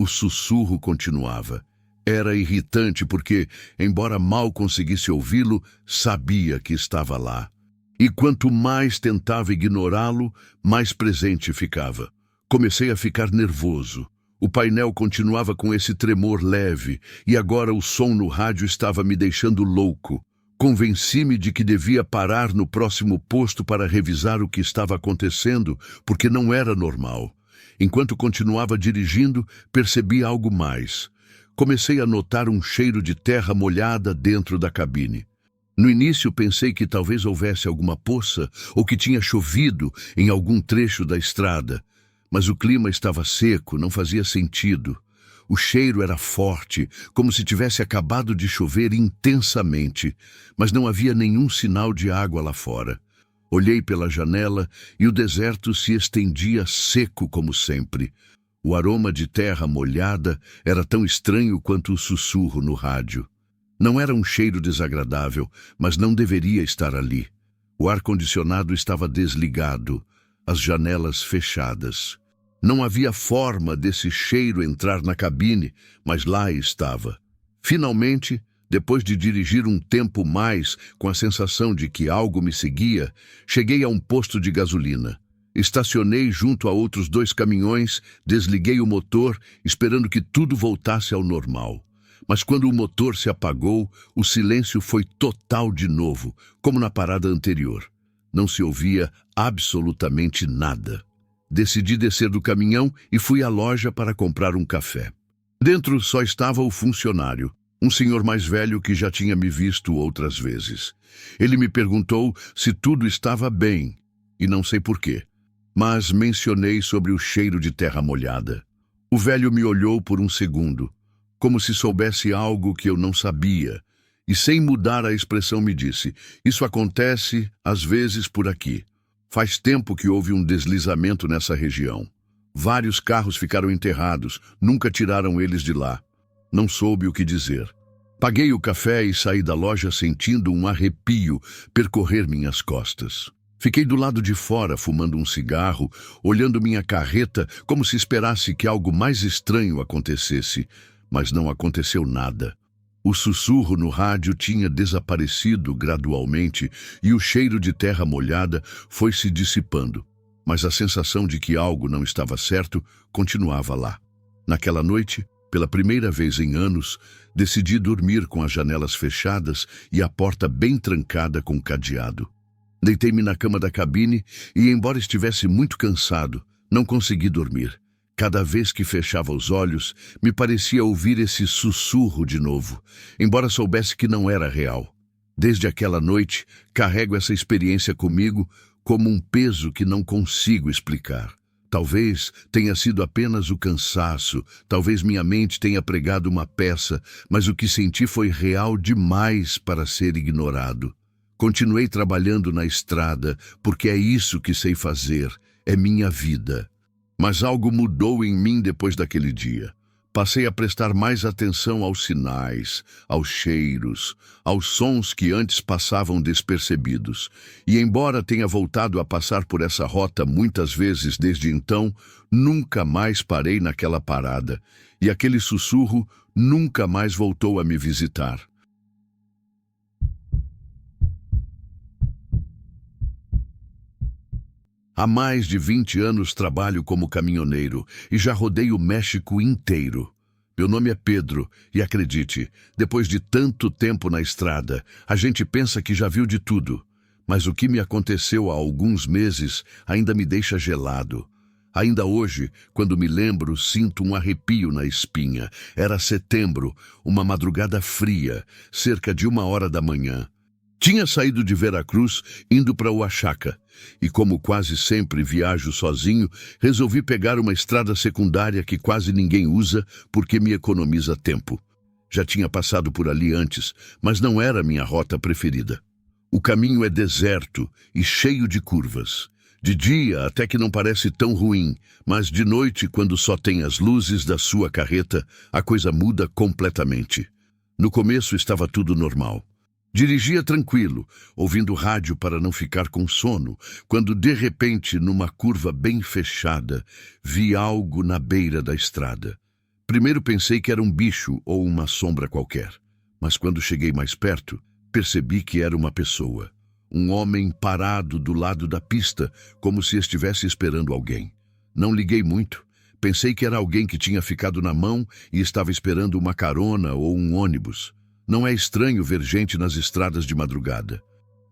O sussurro continuava. Era irritante porque, embora mal conseguisse ouvi-lo, sabia que estava lá. E quanto mais tentava ignorá-lo, mais presente ficava. Comecei a ficar nervoso. O painel continuava com esse tremor leve, e agora o som no rádio estava me deixando louco. Convenci-me de que devia parar no próximo posto para revisar o que estava acontecendo, porque não era normal. Enquanto continuava dirigindo, percebi algo mais. Comecei a notar um cheiro de terra molhada dentro da cabine. No início pensei que talvez houvesse alguma poça ou que tinha chovido em algum trecho da estrada, mas o clima estava seco, não fazia sentido. O cheiro era forte, como se tivesse acabado de chover intensamente, mas não havia nenhum sinal de água lá fora. Olhei pela janela e o deserto se estendia seco como sempre. O aroma de terra molhada era tão estranho quanto o sussurro no rádio. Não era um cheiro desagradável, mas não deveria estar ali. O ar-condicionado estava desligado, as janelas fechadas. Não havia forma desse cheiro entrar na cabine, mas lá estava. Finalmente, depois de dirigir um tempo mais com a sensação de que algo me seguia, cheguei a um posto de gasolina. Estacionei junto a outros 2 caminhões, desliguei o motor, esperando que tudo voltasse ao normal. Mas quando o motor se apagou, o silêncio foi total de novo, como na parada anterior. Não se ouvia absolutamente nada. Decidi descer do caminhão e fui à loja para comprar um café. Dentro só estava o funcionário, um senhor mais velho que já tinha me visto outras vezes. Ele me perguntou se tudo estava bem, e não sei porquê, mas mencionei sobre o cheiro de terra molhada. O velho me olhou por um segundo, como se soubesse algo que eu não sabia, e sem mudar a expressão me disse: "Isso acontece, às vezes, por aqui. Faz tempo que houve um deslizamento nessa região. Vários carros ficaram enterrados, nunca tiraram eles de lá." Não soube o que dizer. Paguei o café e saí da loja sentindo um arrepio percorrer minhas costas. Fiquei do lado de fora, fumando um cigarro, olhando minha carreta como se esperasse que algo mais estranho acontecesse, mas não aconteceu nada. O sussurro no rádio tinha desaparecido gradualmente e o cheiro de terra molhada foi se dissipando, mas a sensação de que algo não estava certo continuava lá. Naquela noite, pela primeira vez em anos, decidi dormir com as janelas fechadas e a porta bem trancada com cadeado. Deitei-me na cama da cabine e, embora estivesse muito cansado, não consegui dormir. Cada vez que fechava os olhos, me parecia ouvir esse sussurro de novo, embora soubesse que não era real. Desde aquela noite, carrego essa experiência comigo como um peso que não consigo explicar. Talvez tenha sido apenas o cansaço, talvez minha mente tenha pregado uma peça, mas o que senti foi real demais para ser ignorado. Continuei trabalhando na estrada, porque é isso que sei fazer, é minha vida. Mas algo mudou em mim depois daquele dia. Passei a prestar mais atenção aos sinais, aos cheiros, aos sons que antes passavam despercebidos. E embora tenha voltado a passar por essa rota muitas vezes desde então, nunca mais parei naquela parada. E aquele sussurro nunca mais voltou a me visitar. Há mais de 20 anos trabalho como caminhoneiro e já rodei o México inteiro. Meu nome é Pedro e acredite, depois de tanto tempo na estrada, a gente pensa que já viu de tudo. Mas o que me aconteceu há alguns meses ainda me deixa gelado. Ainda hoje, quando me lembro, sinto um arrepio na espinha. Era setembro, uma madrugada fria, cerca de 1h da manhã. Tinha saído de Veracruz, indo para Oaxaca, e como quase sempre viajo sozinho, resolvi pegar uma estrada secundária que quase ninguém usa porque me economiza tempo. Já tinha passado por ali antes, mas não era minha rota preferida. O caminho é deserto e cheio de curvas. De dia até que não parece tão ruim, mas de noite, quando só tem as luzes da sua carreta, a coisa muda completamente. No começo estava tudo normal. Dirigia tranquilo, ouvindo rádio para não ficar com sono, quando de repente, numa curva bem fechada, vi algo na beira da estrada. Primeiro pensei que era um bicho ou uma sombra qualquer, mas quando cheguei mais perto, percebi que era uma pessoa. Um homem parado do lado da pista, como se estivesse esperando alguém. Não liguei muito. Pensei que era alguém que tinha ficado na mão e estava esperando uma carona ou um ônibus. Não é estranho ver gente nas estradas de madrugada.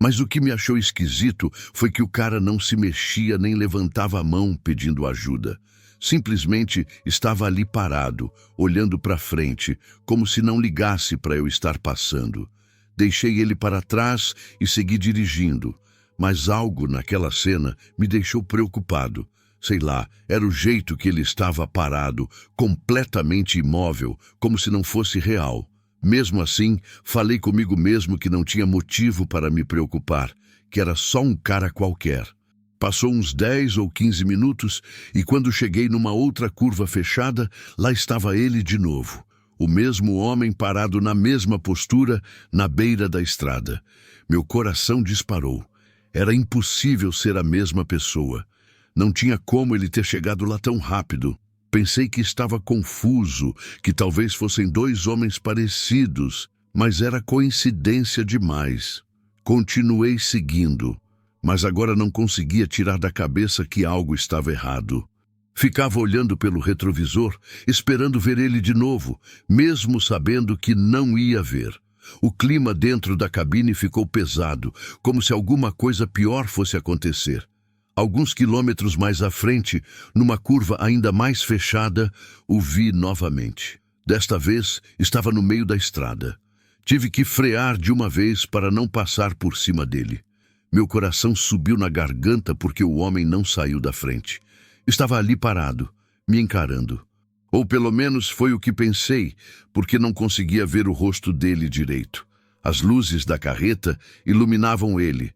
Mas o que me achou esquisito foi que o cara não se mexia nem levantava a mão pedindo ajuda. Simplesmente estava ali parado, olhando para frente, como se não ligasse para eu estar passando. Deixei ele para trás e segui dirigindo, mas algo naquela cena me deixou preocupado. Sei lá, era o jeito que ele estava parado, completamente imóvel, como se não fosse real. Mesmo assim, falei comigo mesmo que não tinha motivo para me preocupar, que era só um cara qualquer. Passou uns 10 ou 15 minutos e quando cheguei numa outra curva fechada, lá estava ele de novo. O mesmo homem parado na mesma postura, na beira da estrada. Meu coração disparou. Era impossível ser a mesma pessoa. Não tinha como ele ter chegado lá tão rápido. Pensei que estava confuso, que talvez fossem dois homens parecidos, mas era coincidência demais. Continuei seguindo, mas agora não conseguia tirar da cabeça que algo estava errado. Ficava olhando pelo retrovisor, esperando ver ele de novo, mesmo sabendo que não ia ver. O clima dentro da cabine ficou pesado, como se alguma coisa pior fosse acontecer. Alguns quilômetros mais à frente, numa curva ainda mais fechada, o vi novamente. Desta vez, estava no meio da estrada. Tive que frear de uma vez para não passar por cima dele. Meu coração subiu na garganta porque o homem não saiu da frente. Estava ali parado, me encarando. Ou pelo menos foi o que pensei, porque não conseguia ver o rosto dele direito. As luzes da carreta iluminavam ele,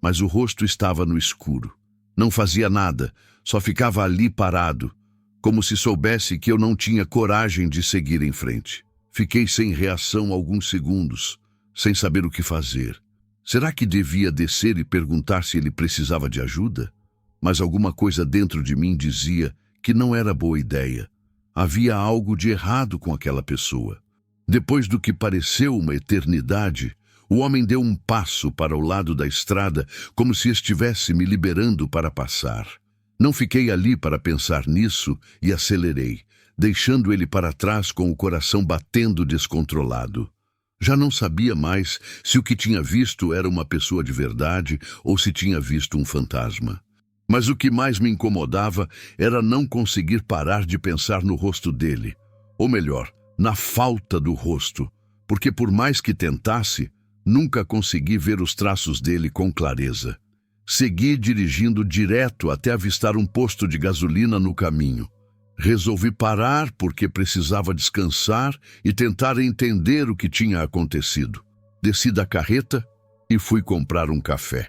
mas o rosto estava no escuro. Não fazia nada, só ficava ali parado, como se soubesse que eu não tinha coragem de seguir em frente. Fiquei sem reação alguns segundos, sem saber o que fazer. Será que devia descer e perguntar se ele precisava de ajuda? Mas alguma coisa dentro de mim dizia que não era boa ideia. Havia algo de errado com aquela pessoa. Depois do que pareceu uma eternidade, o homem deu um passo para o lado da estrada, como se estivesse me liberando para passar. Não fiquei ali para pensar nisso e acelerei, deixando ele para trás com o coração batendo descontrolado. Já não sabia mais se o que tinha visto era uma pessoa de verdade ou se tinha visto um fantasma. Mas o que mais me incomodava era não conseguir parar de pensar no rosto dele. Ou melhor, na falta do rosto, porque por mais que tentasse, nunca consegui ver os traços dele com clareza. Segui dirigindo direto até avistar um posto de gasolina no caminho. Resolvi parar porque precisava descansar e tentar entender o que tinha acontecido. Desci da carreta e fui comprar um café.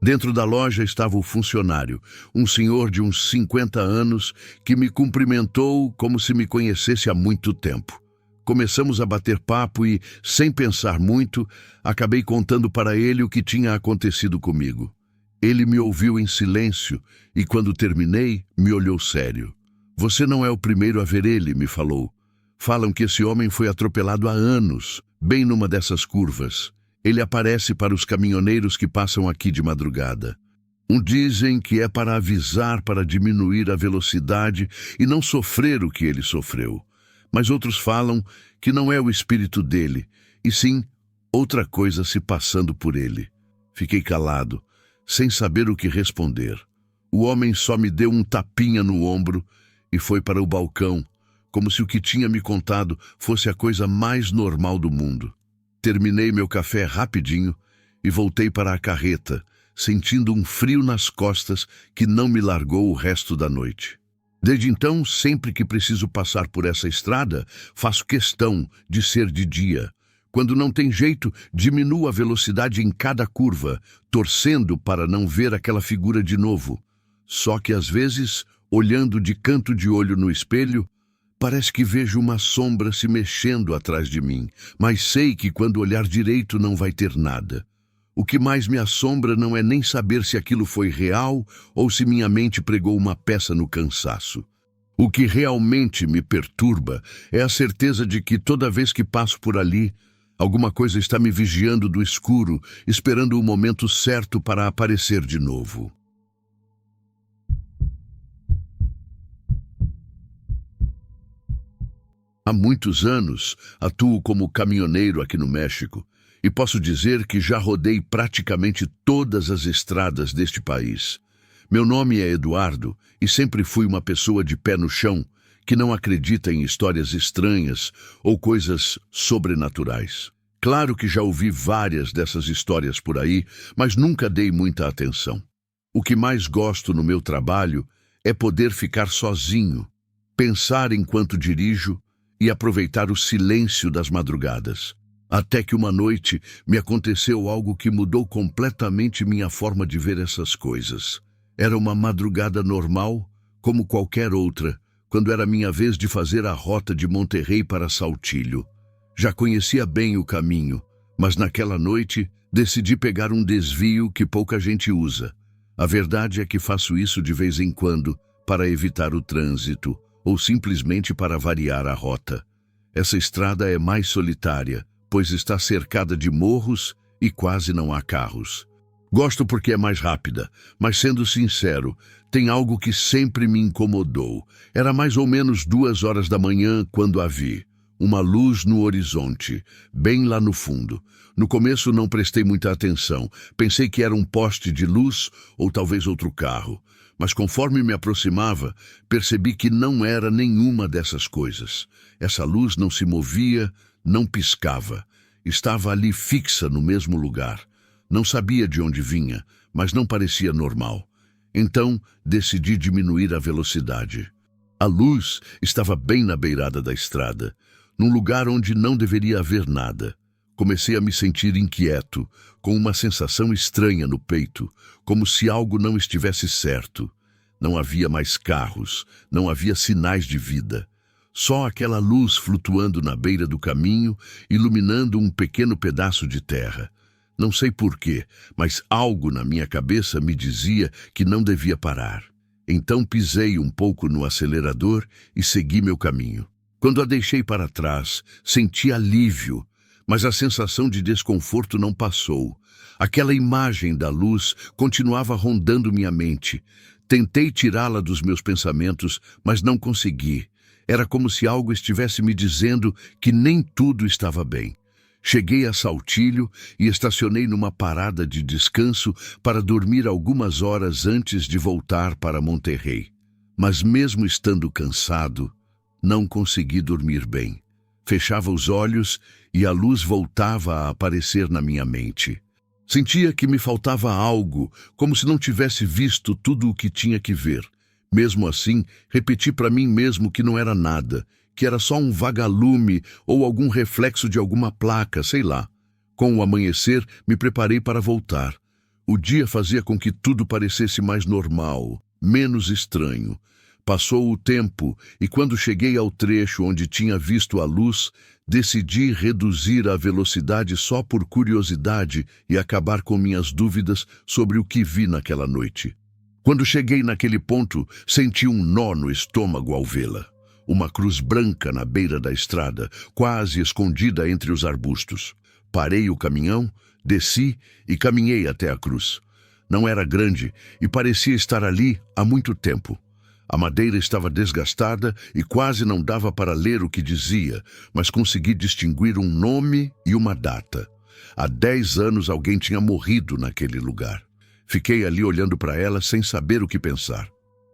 Dentro da loja estava o funcionário, um senhor de uns 50 anos, que me cumprimentou como se me conhecesse há muito tempo. Começamos a bater papo e, sem pensar muito, acabei contando para ele o que tinha acontecido comigo. Ele me ouviu em silêncio e, quando terminei, me olhou sério. "Você não é o primeiro a ver ele", me falou. "Falam que esse homem foi atropelado há anos, bem numa dessas curvas. Ele aparece para os caminhoneiros que passam aqui de madrugada. Dizem que é para avisar para diminuir a velocidade e não sofrer o que ele sofreu. Mas outros falam que não é o espírito dele, e sim outra coisa se passando por ele." Fiquei calado, sem saber o que responder. O homem só me deu um tapinha no ombro e foi para o balcão, como se o que tinha me contado fosse a coisa mais normal do mundo. Terminei meu café rapidinho e voltei para a carreta, sentindo um frio nas costas que não me largou o resto da noite. Desde então, sempre que preciso passar por essa estrada, faço questão de ser de dia. Quando não tem jeito, diminuo a velocidade em cada curva, torcendo para não ver aquela figura de novo. Só que às vezes, olhando de canto de olho no espelho, parece que vejo uma sombra se mexendo atrás de mim, mas sei que quando olhar direito não vai ter nada. O que mais me assombra não é nem saber se aquilo foi real ou se minha mente pregou uma peça no cansaço. O que realmente me perturba é a certeza de que toda vez que passo por ali, alguma coisa está me vigiando do escuro, esperando o momento certo para aparecer de novo. Há muitos anos atuo como caminhoneiro aqui no México e posso dizer que já rodei praticamente todas as estradas deste país. Meu nome é Eduardo e sempre fui uma pessoa de pé no chão que não acredita em histórias estranhas ou coisas sobrenaturais. Claro que já ouvi várias dessas histórias por aí, mas nunca dei muita atenção. O que mais gosto no meu trabalho é poder ficar sozinho, pensar enquanto dirijo e aproveitar o silêncio das madrugadas. Até que uma noite me aconteceu algo que mudou completamente minha forma de ver essas coisas. Era uma madrugada normal, como qualquer outra, quando era minha vez de fazer a rota de Monterrey para Saltillo. Já conhecia bem o caminho, mas naquela noite decidi pegar um desvio que pouca gente usa. A verdade é que faço isso de vez em quando para evitar o trânsito ou simplesmente para variar a rota. Essa estrada é mais solitária, pois está cercada de morros e quase não há carros. Gosto porque é mais rápida, mas sendo sincero, tem algo que sempre me incomodou. Era mais ou menos 2 horas da manhã quando a vi. Uma luz no horizonte, bem lá no fundo. No começo não prestei muita atenção. Pensei que era um poste de luz ou talvez outro carro. Mas conforme me aproximava, percebi que não era nenhuma dessas coisas. Essa luz não se movia, não piscava. Estava ali fixa no mesmo lugar. Não sabia de onde vinha, mas não parecia normal. Então, decidi diminuir a velocidade. A luz estava bem na beirada da estrada, num lugar onde não deveria haver nada. Comecei a me sentir inquieto, com uma sensação estranha no peito, como se algo não estivesse certo. Não havia mais carros, não havia sinais de vida. Só aquela luz flutuando na beira do caminho, iluminando um pequeno pedaço de terra. Não sei porquê, mas algo na minha cabeça me dizia que não devia parar. Então pisei um pouco no acelerador e segui meu caminho. Quando a deixei para trás, senti alívio, mas a sensação de desconforto não passou. Aquela imagem da luz continuava rondando minha mente. Tentei tirá-la dos meus pensamentos, mas não consegui. Era como se algo estivesse me dizendo que nem tudo estava bem. Cheguei a Saltillo e estacionei numa parada de descanso para dormir algumas horas antes de voltar para Monterrey. Mas mesmo estando cansado, não consegui dormir bem. Fechava os olhos e a luz voltava a aparecer na minha mente. Sentia que me faltava algo, como se não tivesse visto tudo o que tinha que ver. Mesmo assim, repeti para mim mesmo que não era nada, que era só um vagalume ou algum reflexo de alguma placa, sei lá. Com o amanhecer, me preparei para voltar. O dia fazia com que tudo parecesse mais normal, menos estranho. Passou o tempo e quando cheguei ao trecho onde tinha visto a luz, decidi reduzir a velocidade só por curiosidade e acabar com minhas dúvidas sobre o que vi naquela noite. Quando cheguei naquele ponto, senti um nó no estômago ao vê-la. Uma cruz branca na beira da estrada, quase escondida entre os arbustos. Parei o caminhão, desci e caminhei até a cruz. Não era grande e parecia estar ali há muito tempo. A madeira estava desgastada e quase não dava para ler o que dizia, mas consegui distinguir um nome e uma data. Há 10 anos alguém tinha morrido naquele lugar. Fiquei ali olhando para ela sem saber o que pensar.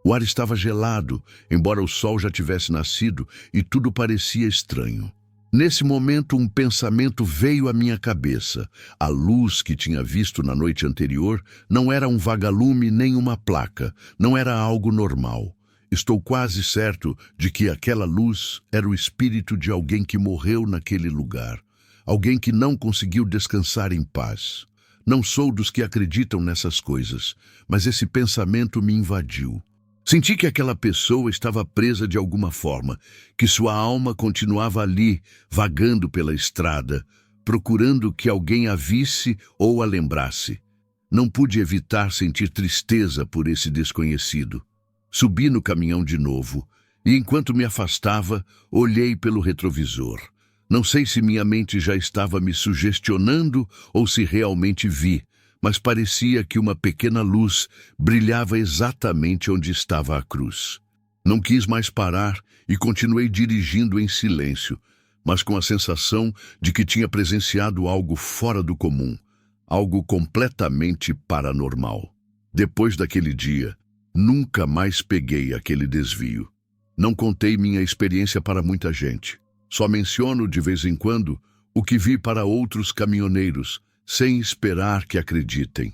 O ar estava gelado, embora o sol já tivesse nascido, e tudo parecia estranho. Nesse momento, um pensamento veio à minha cabeça. A luz que tinha visto na noite anterior não era um vagalume nem uma placa, não era algo normal. Estou quase certo de que aquela luz era o espírito de alguém que morreu naquele lugar, alguém que não conseguiu descansar em paz. Não sou dos que acreditam nessas coisas, mas esse pensamento me invadiu. Senti que aquela pessoa estava presa de alguma forma, que sua alma continuava ali, vagando pela estrada, procurando que alguém a visse ou a lembrasse. Não pude evitar sentir tristeza por esse desconhecido. Subi no caminhão de novo, E enquanto me afastava, olhei pelo retrovisor. Não sei se minha mente já estava me sugestionando ou se realmente vi, mas parecia que uma pequena luz brilhava exatamente onde estava a cruz. Não quis mais parar e continuei dirigindo em silêncio, mas com a sensação de que tinha presenciado algo fora do comum, algo completamente paranormal. Depois daquele dia, nunca mais peguei aquele desvio. Não contei minha experiência para muita gente. Só menciono de vez em quando o que vi para outros caminhoneiros, sem esperar que acreditem.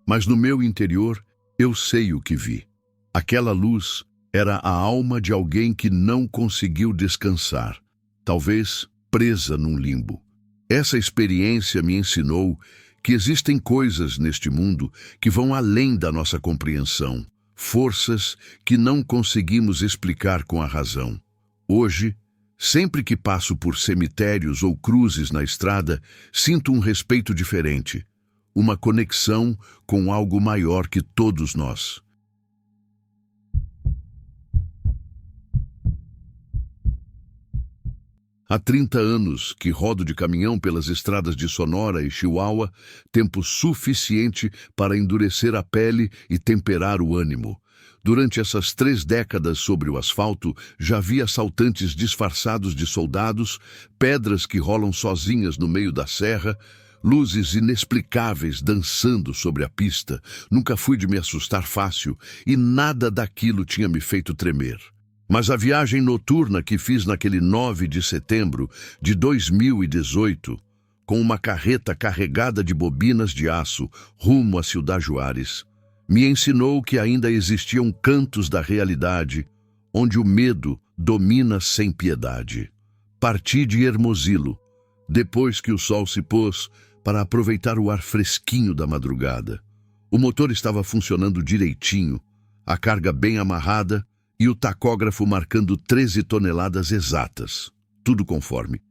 Mas no meu interior, eu sei o que vi. Aquela luz era a alma de alguém que não conseguiu descansar, talvez presa num limbo. Essa experiência me ensinou que existem coisas neste mundo que vão além da nossa compreensão, forças que não conseguimos explicar com a razão. Hoje, sempre que passo por cemitérios ou cruzes na estrada, sinto um respeito diferente, uma conexão com algo maior que todos nós. Há 30 anos que rodo de caminhão pelas estradas de Sonora e Chihuahua, tempo suficiente para endurecer a pele e temperar o ânimo. Durante essas 3 décadas sobre o asfalto, já vi assaltantes disfarçados de soldados, pedras que rolam sozinhas no meio da serra, luzes inexplicáveis dançando sobre a pista. Nunca fui de me assustar fácil e nada daquilo tinha me feito tremer. Mas a viagem noturna que fiz naquele 9 de setembro de 2018, com uma carreta carregada de bobinas de aço rumo a Ciudad Juárez, me ensinou que ainda existiam cantos da realidade onde o medo domina sem piedade. Parti de Hermosillo, depois que o sol se pôs, para aproveitar o ar fresquinho da madrugada. O motor estava funcionando direitinho, a carga bem amarrada e o tacógrafo marcando 13 toneladas exatas, tudo conforme.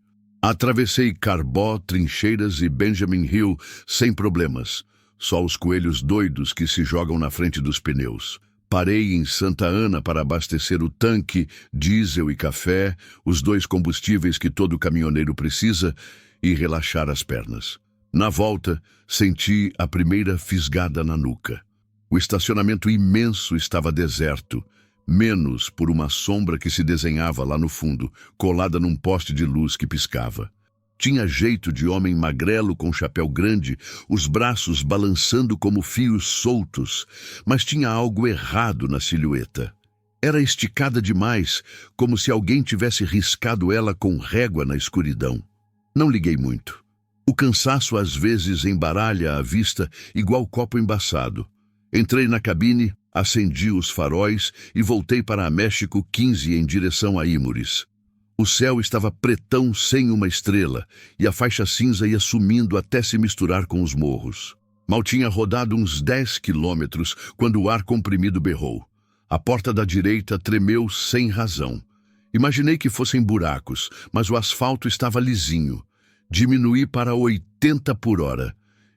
Atravessei Carbó, Trincheiras e Benjamin Hill sem problemas, só os coelhos doidos que se jogam na frente dos pneus. Parei em Santa Ana para abastecer o tanque, diesel e café, os 2 combustíveis que todo caminhoneiro precisa, e relaxar as pernas. Na volta, senti a primeira fisgada na nuca. O estacionamento imenso estava deserto, menos por uma sombra que se desenhava lá no fundo, colada num poste de luz que piscava. Tinha jeito de homem magrelo com chapéu grande, os braços balançando como fios soltos, mas tinha algo errado na silhueta. Era esticada demais, como se alguém tivesse riscado ela com régua na escuridão. Não liguei muito. O cansaço às vezes embaralha a vista igual copo embaçado. Entrei na cabine, acendi os faróis e voltei para a México 15 em direção a Imuris. O céu estava pretão sem uma estrela e a faixa cinza ia sumindo até se misturar com os morros. Mal tinha rodado uns 10 quilômetros quando o ar comprimido berrou. A porta da direita tremeu sem razão. Imaginei que fossem buracos, mas o asfalto estava lisinho. Diminuí para 80 por hora.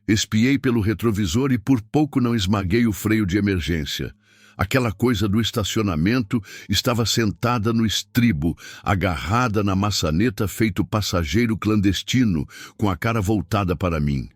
Espiei pelo retrovisor e por pouco não esmaguei o freio de emergência. Aquela coisa do estacionamento estava sentada no estribo, agarrada na maçaneta feito passageiro clandestino, com a cara voltada para mim.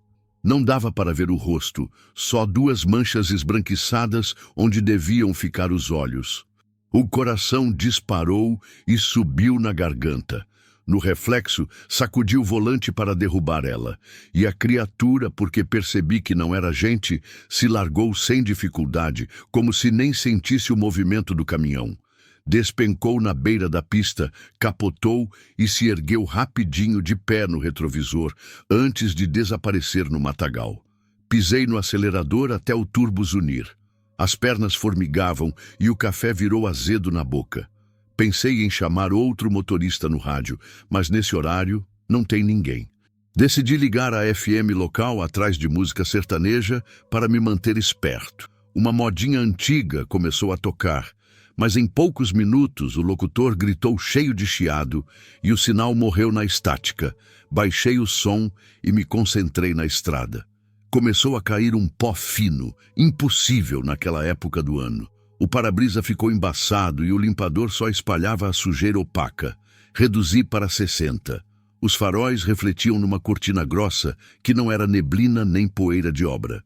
Não dava para ver o rosto, só 2 manchas esbranquiçadas onde deviam ficar os olhos. O coração disparou e subiu na garganta. No reflexo, sacudi o volante para derrubar ela, e a criatura, porque percebi que não era gente, se largou sem dificuldade, como se nem sentisse o movimento do caminhão. Despencou na beira da pista, capotou e se ergueu rapidinho de pé no retrovisor, antes de desaparecer no matagal. Pisei no acelerador até o turbo zunir. As pernas formigavam e o café virou azedo na boca. Pensei em chamar outro motorista no rádio, mas nesse horário não tem ninguém. Decidi ligar a FM local atrás de música sertaneja para me manter esperto. Uma modinha antiga começou a tocar, mas em poucos minutos o locutor gritou cheio de chiado e o sinal morreu na estática. Baixei o som e me concentrei na estrada. Começou a cair um pó fino, impossível naquela época do ano. O para-brisa ficou embaçado e o limpador só espalhava a sujeira opaca. Reduzi para 60. Os faróis refletiam numa cortina grossa que não era neblina nem poeira de obra.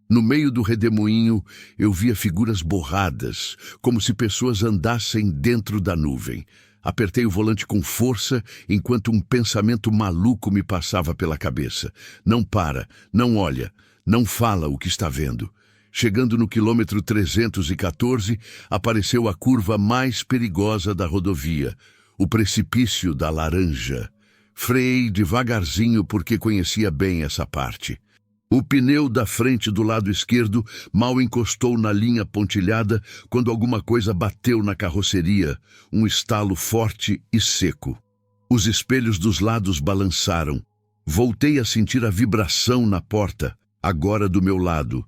No meio do redemoinho, eu via figuras borradas, como se pessoas andassem dentro da nuvem. Apertei o volante com força, enquanto um pensamento maluco me passava pela cabeça. Não para, não olha, não fala o que está vendo. Chegando no quilômetro 314, apareceu a curva mais perigosa da rodovia, o precipício da Laranja. Freiei devagarzinho porque conhecia bem essa parte. O pneu da frente do lado esquerdo mal encostou na linha pontilhada quando alguma coisa bateu na carroceria, um estalo forte e seco. Os espelhos dos lados balançaram. Voltei a sentir a vibração na porta, agora do meu lado.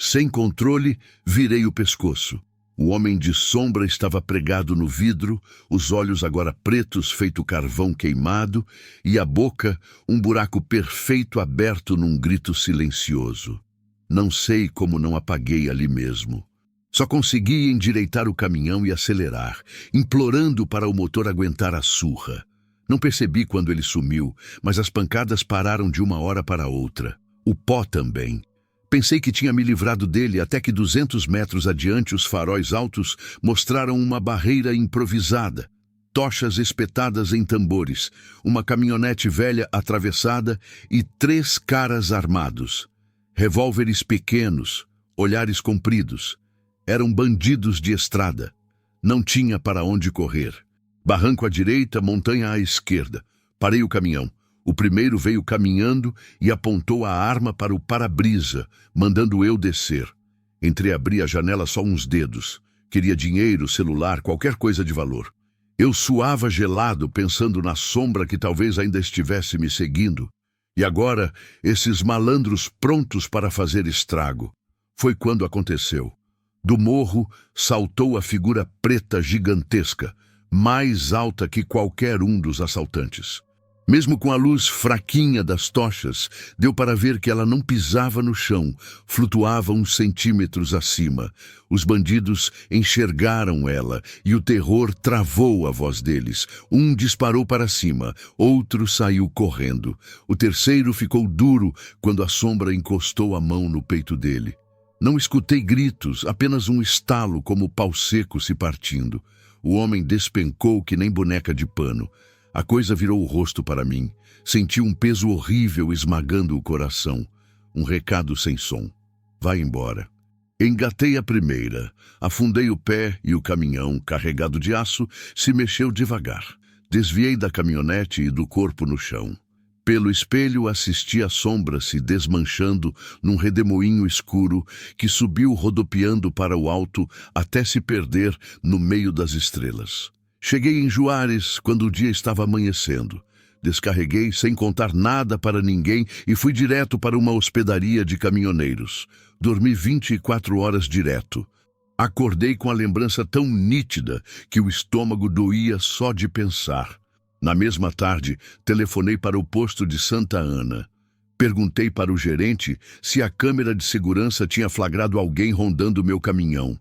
Sem controle, virei o pescoço. O homem de sombra estava pregado no vidro, os olhos agora pretos feito carvão queimado, e a boca, um buraco perfeito aberto num grito silencioso. Não sei como não apaguei ali mesmo. Só consegui endireitar o caminhão e acelerar, implorando para o motor aguentar a surra. Não percebi quando ele sumiu, mas as pancadas pararam de uma hora para outra. O pó também. Pensei que tinha me livrado dele até que 200 metros adiante os faróis altos mostraram uma barreira improvisada. Tochas espetadas em tambores, uma caminhonete velha atravessada e 3 caras armados. Revólveres pequenos, olhares compridos. Eram bandidos de estrada. Não tinha para onde correr. Barranco à direita, montanha à esquerda. Parei o caminhão. O primeiro veio caminhando e apontou a arma para o para-brisa, mandando eu descer. Entreabri a janela só uns dedos. Queria dinheiro, celular, qualquer coisa de valor. Eu suava gelado, pensando na sombra que talvez ainda estivesse me seguindo. E agora, esses malandros prontos para fazer estrago. Foi quando aconteceu. Do morro, saltou a figura preta gigantesca, mais alta que qualquer um dos assaltantes. Mesmo com a luz fraquinha das tochas, deu para ver que ela não pisava no chão, flutuava uns centímetros acima. Os bandidos enxergaram ela e o terror travou a voz deles. Um disparou para cima, outro saiu correndo. O terceiro ficou duro quando a sombra encostou a mão no peito dele. Não escutei gritos, apenas um estalo como pau seco se partindo. O homem despencou que nem boneca de pano. A coisa virou o rosto para mim. Senti um peso horrível esmagando o coração. Um recado sem som. Vai embora. Engatei a primeira. Afundei o pé e o caminhão, carregado de aço, se mexeu devagar. Desviei da caminhonete e do corpo no chão. Pelo espelho assisti a sombra se desmanchando num redemoinho escuro que subiu rodopiando para o alto até se perder no meio das estrelas. Cheguei em Juárez quando o dia estava amanhecendo. Descarreguei sem contar nada para ninguém e fui direto para uma hospedaria de caminhoneiros. Dormi 24 horas direto. Acordei com a lembrança tão nítida que o estômago doía só de pensar. Na mesma tarde, telefonei para o posto de Santa Ana. Perguntei para o gerente se a câmera de segurança tinha flagrado alguém rondando meu caminhão.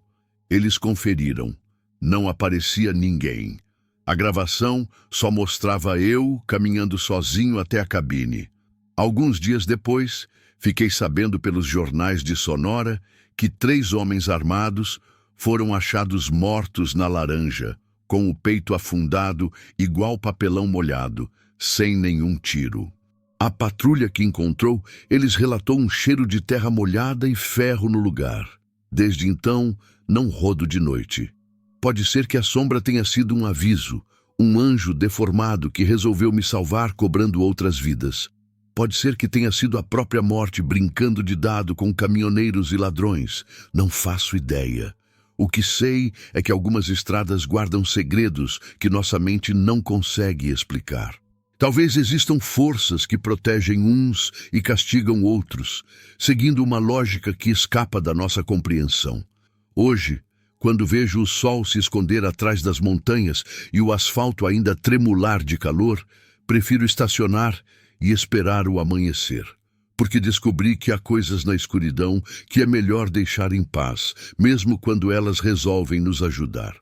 Eles conferiram. Não aparecia ninguém. A gravação só mostrava eu caminhando sozinho até a cabine. Alguns dias depois, fiquei sabendo pelos jornais de Sonora que 3 homens armados foram achados mortos na Laranja, com o peito afundado igual papelão molhado, sem nenhum tiro. A patrulha que encontrou, eles relatou um cheiro de terra molhada e ferro no lugar. Desde então, não rodo de noite. Pode ser que a sombra tenha sido um aviso, um anjo deformado que resolveu me salvar cobrando outras vidas. Pode ser que tenha sido a própria morte brincando de dado com caminhoneiros e ladrões. Não faço ideia. O que sei é que algumas estradas guardam segredos que nossa mente não consegue explicar. Talvez existam forças que protegem uns e castigam outros, seguindo uma lógica que escapa da nossa compreensão. Hoje, quando vejo o sol se esconder atrás das montanhas e o asfalto ainda tremular de calor, prefiro estacionar e esperar o amanhecer. porque descobri que há coisas na escuridão que é melhor deixar em paz, mesmo quando elas resolvem nos ajudar.